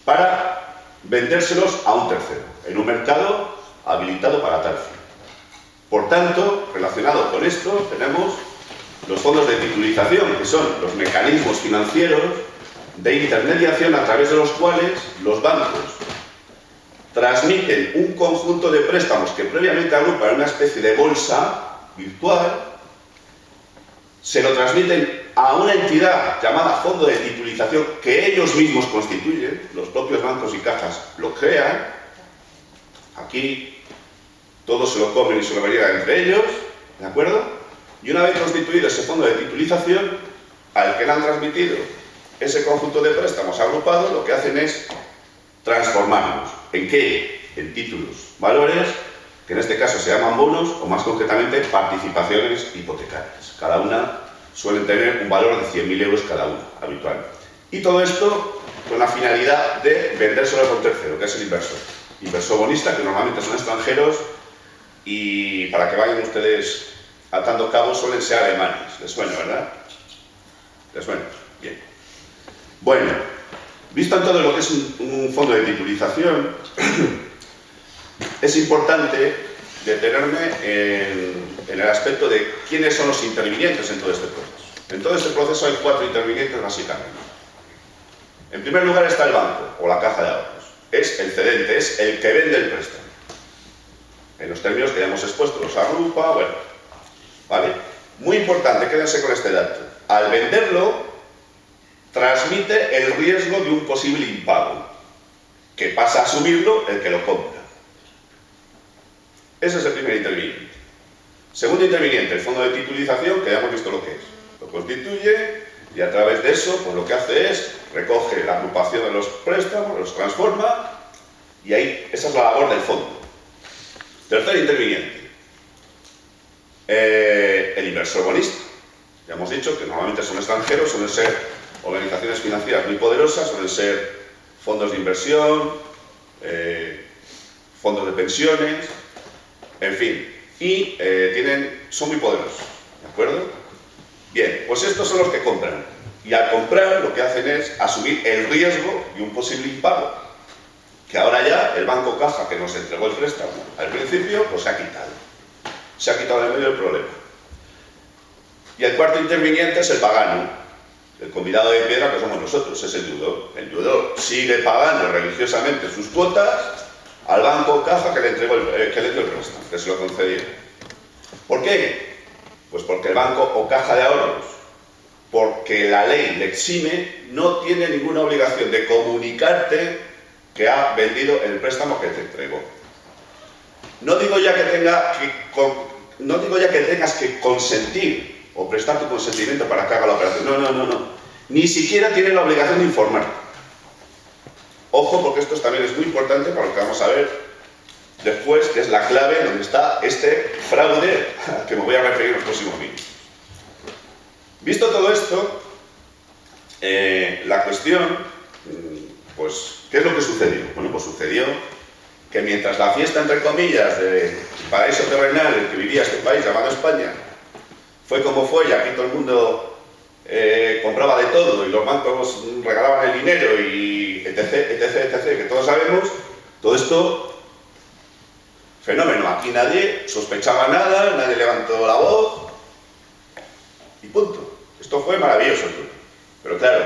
para vendérselos a un tercero, en un mercado habilitado para tal fin. Por tanto, relacionado con esto, tenemos los fondos de titulización, que son los mecanismos financieros de intermediación a través de los cuales los bancos transmiten un conjunto de préstamos que previamente agrupan en una especie de bolsa virtual, se lo transmiten a una entidad llamada fondo de titulización que ellos mismos constituyen, los propios bancos y cajas lo crean, aquí todos se lo comen y se lo rellenan entre ellos, ¿de acuerdo? Y una vez constituido ese fondo de titulización, al que le han transmitido ese conjunto de préstamos agrupados, lo que hacen es transformarlos. ¿En qué? En títulos, valores, que en este caso se llaman bonos, o más concretamente participaciones hipotecarias. Cada una suelen tener un valor de 100.000 euros cada una, habitualmente. Y todo esto con la finalidad de vendérselos a un tercero, que es el inversor. Inversor bonista, que normalmente son extranjeros, y para que vayan ustedes atando cabos suelen ser alemanes. ¿Les suena, verdad? ¿Les suena? Bien. Bueno, visto en todo lo que es un fondo de titulización, es importante detenerme en el aspecto de quiénes son los intervinientes en todo este proceso. En todo este proceso hay 4 intervinientes básicamente. En primer lugar está el banco o la caja de ahorros. Es el cedente, es el que vende el préstamo. En los términos que ya hemos expuesto, los agrupa, bueno, ¿vale? Muy importante, quédense con este dato. Al venderlo, transmite el riesgo de un posible impago, que pasa a asumirlo el que lo compra. Ese es el primer interviniente. Segundo interviniente, el fondo de titulización, que ya hemos visto lo que es. Lo constituye y a través de eso, pues lo que hace es recoge la agrupación de los préstamos, los transforma y ahí, esa es la labor del fondo. Tercer interviniente, el inversor bonista. Ya hemos dicho que normalmente son extranjeros, suelen ser organizaciones financieras muy poderosas, suelen ser fondos de inversión, fondos de pensiones, en fin, y son muy poderosos, ¿de acuerdo? Bien, pues estos son los que compran, y al comprar lo que hacen es asumir el riesgo de un posible impago, que ahora ya el banco caja que nos entregó el préstamo al principio, pues se ha quitado de medio el problema. Y el cuarto interviniente es el pagano, el convidado de piedra que somos nosotros, es el deudor. El deudor sigue pagando religiosamente sus cuotas al banco caja que le entregó el préstamo, que se lo concedieron. ¿Por qué? Pues porque el banco o caja de ahorros, porque la ley le exime, no tiene ninguna obligación de comunicarte que ha vendido el préstamo que te entregó. No digo ya que tengas que consentir o prestar tu consentimiento para que haga la operación. No. Ni siquiera tiene la obligación de informarte. Ojo, porque esto también es muy importante para lo que vamos a ver después, que es la clave donde está este fraude al que me voy a referir en los próximos minutos. Visto todo esto, la cuestión pues, ¿qué es lo que sucedió? Bueno, pues sucedió que mientras la fiesta, entre comillas, del paraíso terrenal en el que vivía este país llamado España, fue como fue y aquí todo el mundo compraba de todo y los bancos regalaban el dinero y etc, etc, etc, que todos sabemos, todo esto, fenómeno, aquí nadie sospechaba nada, nadie levantó la voz y punto. Esto fue maravilloso. Pero claro,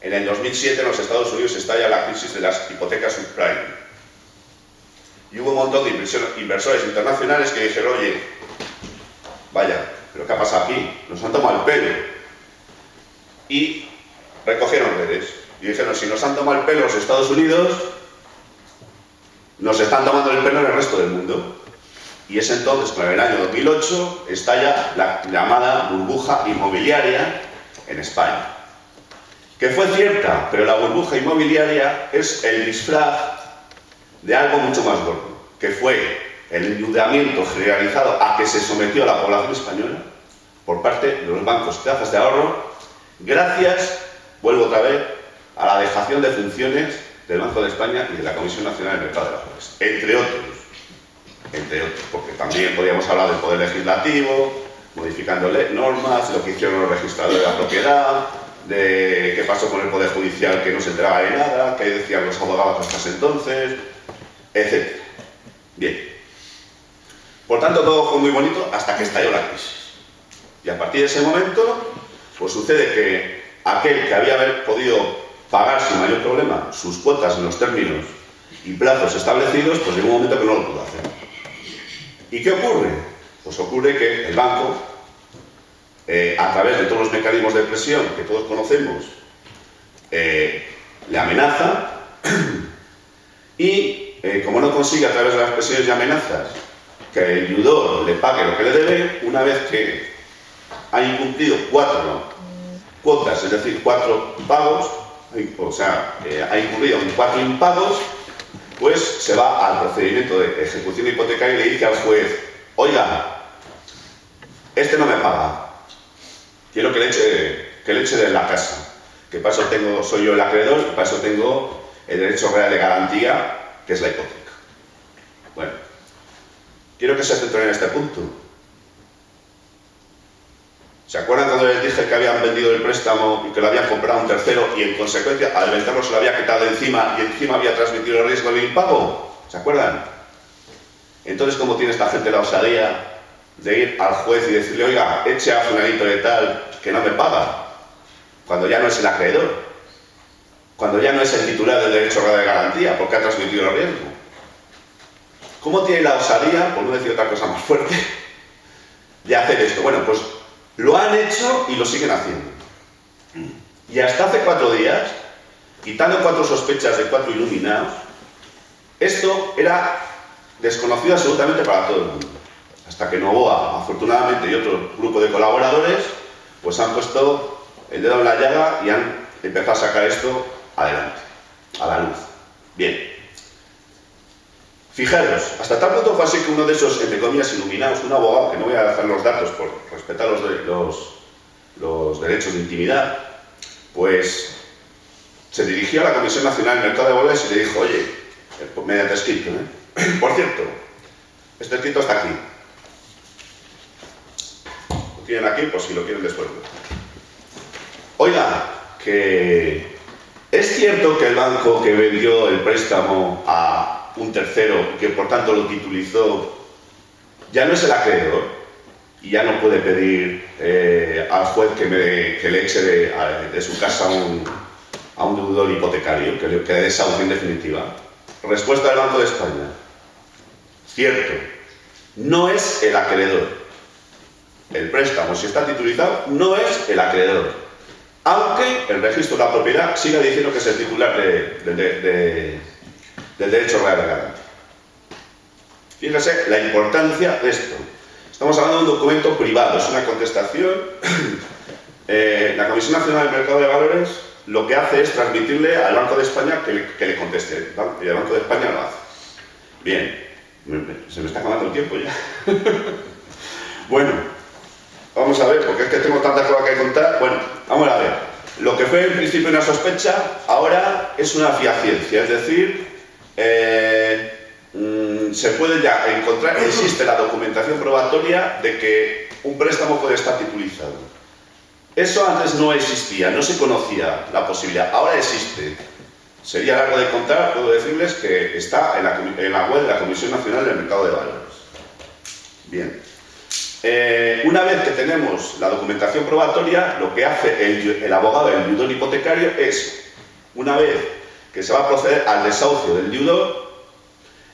en el 2007 en los Estados Unidos estalla la crisis de las hipotecas subprime. Y hubo un montón de inversores internacionales que dijeron, oye, vaya, ¿pero qué ha pasado aquí? Nos han tomado el pelo. Y recogieron redes. Y dijeron, si nos han tomado el pelo los Estados Unidos, nos están tomando el pelo en el resto del mundo. Y es entonces, en el año 2008, estalla la llamada burbuja inmobiliaria en España. Que fue cierta, pero la burbuja inmobiliaria es el disfraz de algo mucho más gordo, que fue el endeudamiento generalizado a que se sometió a la población española por parte de los bancos y cajas de ahorro, gracias, vuelvo otra vez, a la dejación de funciones del Banco de España y de la Comisión Nacional del Mercado de Valores, entre otros, porque también podríamos hablar del Poder Legislativo, modificando normas, lo que hicieron los registradores de la propiedad, de qué pasó con el Poder Judicial, que no se enteraba de nada, qué decían los abogados hasta ese entonces, etc. Bien. Por tanto, todo fue muy bonito hasta que estalló la crisis. Y a partir de ese momento, pues sucede que aquel que había podido pagar sin mayor problema sus cuotas en los términos y plazos establecidos, pues llegó un momento que no lo pudo hacer. ¿Y qué ocurre? Pues ocurre que el banco, a través de todos los mecanismos de presión que todos conocemos, le amenaza y, como no consigue a través de las presiones y amenazas que el deudor le pague lo que le debe, una vez que ha incumplido 4 cuotas, es decir, 4 pagos, o sea, ha incurrido en 4 impagos, pues se va al procedimiento de ejecución hipotecaria y le dice al juez, oiga, este no me paga, quiero que le eche de la casa, que para eso soy yo el acreedor y para eso tengo el derecho real de garantía, que es la hipoteca. Bueno, quiero que se centren en este punto. ¿Se acuerdan cuando les dije que habían vendido el préstamo y que lo habían comprado a un tercero y en consecuencia al venderlo se lo había quitado de encima y encima había transmitido el riesgo del impago? ¿Se acuerdan? Entonces, ¿cómo tiene esta gente la osadía de ir al juez y decirle, oiga, eche a fulanito de tal que no me paga? Cuando ya no es el acreedor, cuando ya no es el titular del derecho real de garantía porque ha transmitido el riesgo. ¿Cómo tiene la osadía, por no decir otra cosa más fuerte, de hacer esto? Bueno, pues lo han hecho y lo siguen haciendo. Y hasta hace 4 días, quitando 4 sospechas de 4 iluminados, esto era desconocido absolutamente para todo el mundo. Hasta que Novoa, afortunadamente, y otro grupo de colaboradores, pues han puesto el dedo en la llaga y han empezado a sacar esto adelante, a la luz. Bien. Fijaros, hasta tal punto fue así que uno de esos, entre comillas, iluminados, un abogado, que no voy a dar los datos por respetar los derechos de intimidad, pues se dirigió a la Comisión Nacional del Mercado de Valores y le dijo, oye, mediante escrito, por cierto, este escrito está aquí. Lo tienen aquí, pues si lo quieren después. Oiga, que es cierto que el banco que vendió el préstamo a un tercero, que por tanto lo titulizó, ya no es el acreedor y ya no puede pedir al juez que le eche de su casa a un deudor hipotecario, que le dé desahucio en definitiva. Respuesta del Banco de España. Cierto, no es el acreedor. El préstamo, si está titulizado, no es el acreedor. Aunque el registro de la propiedad siga diciendo que es el titular del derecho real de garantía. Fíjese la importancia de esto. Estamos hablando de un documento privado, es una contestación. La Comisión Nacional del Mercado de Valores lo que hace es transmitirle al Banco de España que le conteste, y el Banco de España lo hace. Bien, se me está acabando el tiempo ya. Bueno, vamos a ver, porque es que tengo tantas cosas que contar. Bueno, vamos a ver. lo que fue en principio una sospecha, ahora es una fiaciencia, es decir, se puede ya encontrar, existe la documentación probatoria de que un préstamo puede estar titulizado. Eso antes no existía, no se conocía la posibilidad, ahora existe. Sería largo de contar, puedo decirles que está en la web de la Comisión Nacional del Mercado de Valores. Bien. Una vez que tenemos la documentación probatoria, lo que hace el abogado del deudor hipotecario es, una vez que se va a proceder al desahucio del deudor,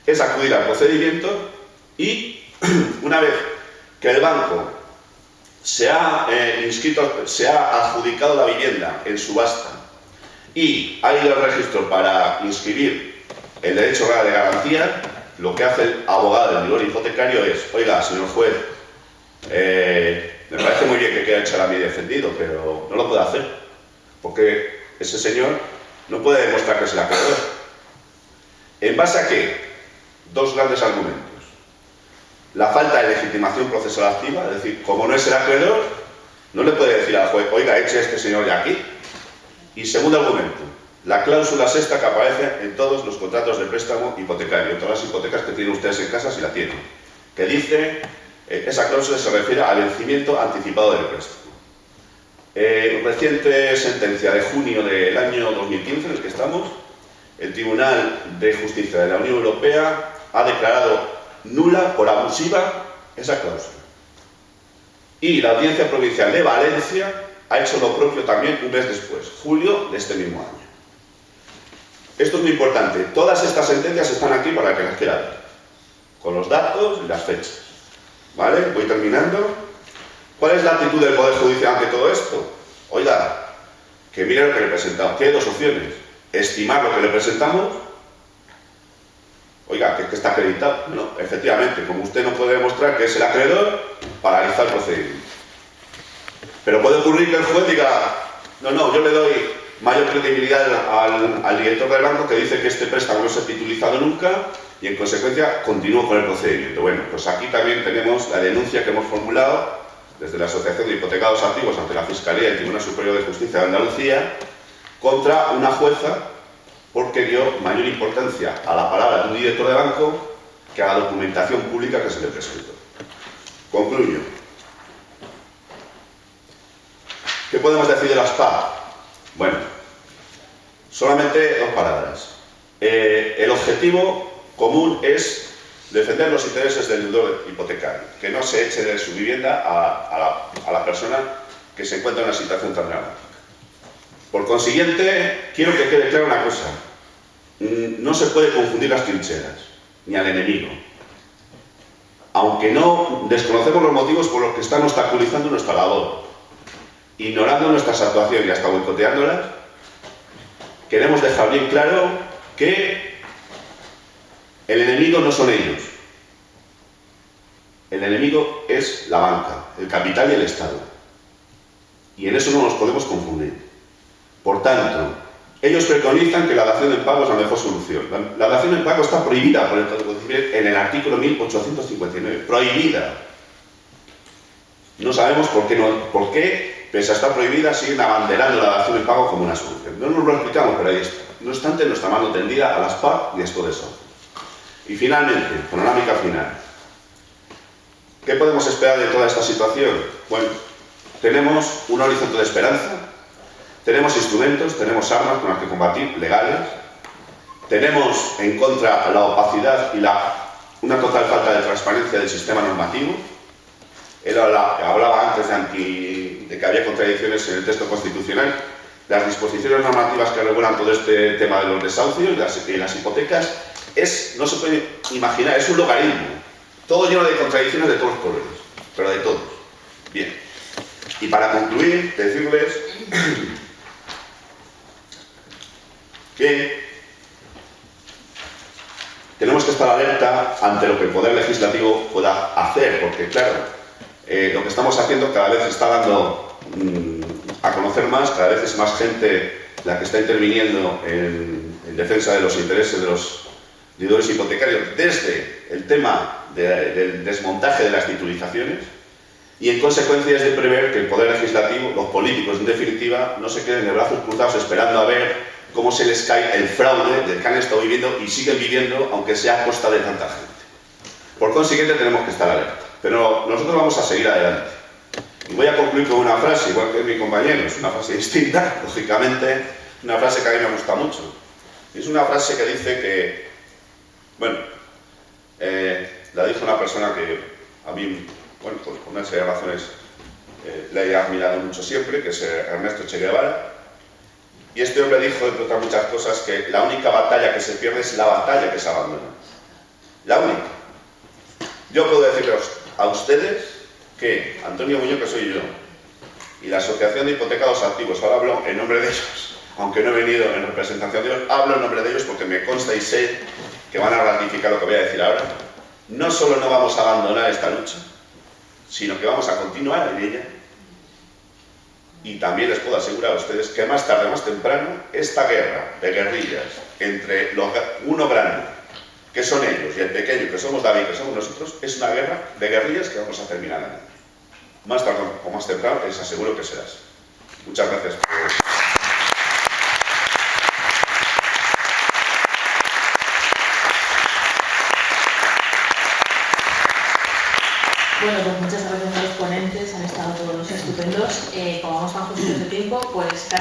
es acudir al procedimiento y una vez que el banco se ha adjudicado la vivienda en subasta y ha ido al registro para inscribir el derecho real de garantía, lo que hace el abogado del deudor hipotecario es, oiga, señor juez, me parece muy bien que quiera echar a mi defendido, pero no lo puede hacer, porque ese señor no puede demostrar que es el acreedor. ¿En base a qué? Dos grandes argumentos. La falta de legitimación procesal activa, es decir, como no es el acreedor, no le puede decir al juez, oiga, eche a este señor de aquí. Y segundo argumento, la cláusula sexta que aparece en todos los contratos de préstamo hipotecario, en todas las hipotecas que tienen ustedes en casa si la tienen, que dice, esa cláusula se refiere al vencimiento anticipado del préstamo. Reciente sentencia de junio del año 2015 en el que estamos, el Tribunal de Justicia de la Unión Europea ha declarado nula por abusiva esa cláusula. Y la Audiencia Provincial de Valencia ha hecho lo propio también un mes después, julio de este mismo año. Esto es muy importante. Todas estas sentencias están aquí para que las quiera ver, con los datos y las fechas. ¿Vale? Voy terminando. ¿Cuál es la actitud del Poder Judicial ante todo esto? Oiga, que mire lo que le presentamos. Tiene dos opciones. Estimar lo que le presentamos. Oiga, que está acreditado. No, efectivamente, como usted no puede demostrar que es el acreedor, paralizar el procedimiento. Pero puede ocurrir que el juez diga, no, yo le doy mayor credibilidad al director del banco que dice que este préstamo no se ha titulizado nunca y en consecuencia continúo con el procedimiento. Bueno, pues aquí también tenemos la denuncia que hemos formulado desde la Asociación de Hipotecados Antiguos ante la Fiscalía y el Tribunal Superior de Justicia de Andalucía contra una jueza porque dio mayor importancia a la palabra de un director de banco que a la documentación pública que se le presentó. Concluyo. ¿Qué podemos decir de las PA? Bueno, solamente dos palabras. El objetivo común es defender los intereses del deudor hipotecario, que no se eche de su vivienda a la persona que se encuentra en una situación tan dramática. Por consiguiente, quiero que quede clara una cosa. No se puede confundir las trincheras, ni al enemigo. Aunque no desconocemos los motivos por los que están obstaculizando nuestra labor, ignorando nuestras actuaciones y hasta boicoteándolas, queremos dejar bien claro que el enemigo no son ellos. El enemigo es la banca, el capital y el Estado. Y en eso no nos podemos confundir. Por tanto, ellos preconizan que la dación en pago es la mejor solución. La dación en pago está prohibida por el Código Civil en el artículo 1859. Prohibida. No sabemos por qué, pese a estar prohibida, siguen abanderando la dación en pago como una solución. No nos lo explicamos, pero ahí está. No obstante, nuestra mano tendida a las PA y esto de eso. Y finalmente, panorámica final. ¿Qué podemos esperar de toda esta situación? Bueno, tenemos un horizonte de esperanza, tenemos instrumentos, tenemos armas con las que combatir, legales, tenemos en contra la opacidad y una total falta de transparencia del sistema normativo. Él hablaba antes de que había contradicciones en el texto constitucional. Las disposiciones normativas que regulan todo este tema de los desahucios y las hipotecas no se puede imaginar, es un logaritmo, todo lleno de contradicciones de todos los colores, pero de todos. Bien, y para concluir, decirles que tenemos que estar alerta ante lo que el Poder Legislativo pueda hacer, porque claro, lo que estamos haciendo cada vez se está dando a conocer más, cada vez es más gente la que está interviniendo en defensa de los intereses de los deudores hipotecarios desde el tema del desmontaje de las titulizaciones y en consecuencia es de prever que el Poder Legislativo, los políticos en definitiva, no se queden de brazos cruzados esperando a ver cómo se les cae el fraude del que han estado viviendo y siguen viviendo, aunque sea a costa de tanta gente. Por consiguiente tenemos que estar alerta, pero nosotros vamos a seguir adelante. Y voy a concluir con una frase, igual que mi compañero, es una frase distinta, lógicamente, una frase que a mí me gusta mucho. Es una frase que dice que, bueno, la dijo una persona que a mí, bueno, pues por una serie de razones le he admirado mucho siempre, que es Ernesto Che Guevara. Y este hombre dijo, entre otras muchas cosas, que la única batalla que se pierde es la batalla que se abandona. La única. Yo puedo decirles a ustedes que Antonio Muñoz, que soy yo, y la Asociación de Hipotecados Activos, ahora hablo en nombre de ellos, aunque no he venido en representación de ellos, hablo en nombre de ellos porque me consta y sé que van a ratificar lo que voy a decir ahora. No solo no vamos a abandonar esta lucha, sino que vamos a continuar en ella. Y también les puedo asegurar a ustedes que más tarde o más temprano esta guerra de guerrillas entre uno grande, que son ellos, y el pequeño, que somos David, que somos nosotros, es una guerra de guerrillas que vamos a terminar ganando. Más tarde o más temprano les aseguro que será así. Muchas gracias por... Bueno, pues muchas gracias a los ponentes, han estado todos estupendos. Como vamos tan justitos de tiempo, pues casi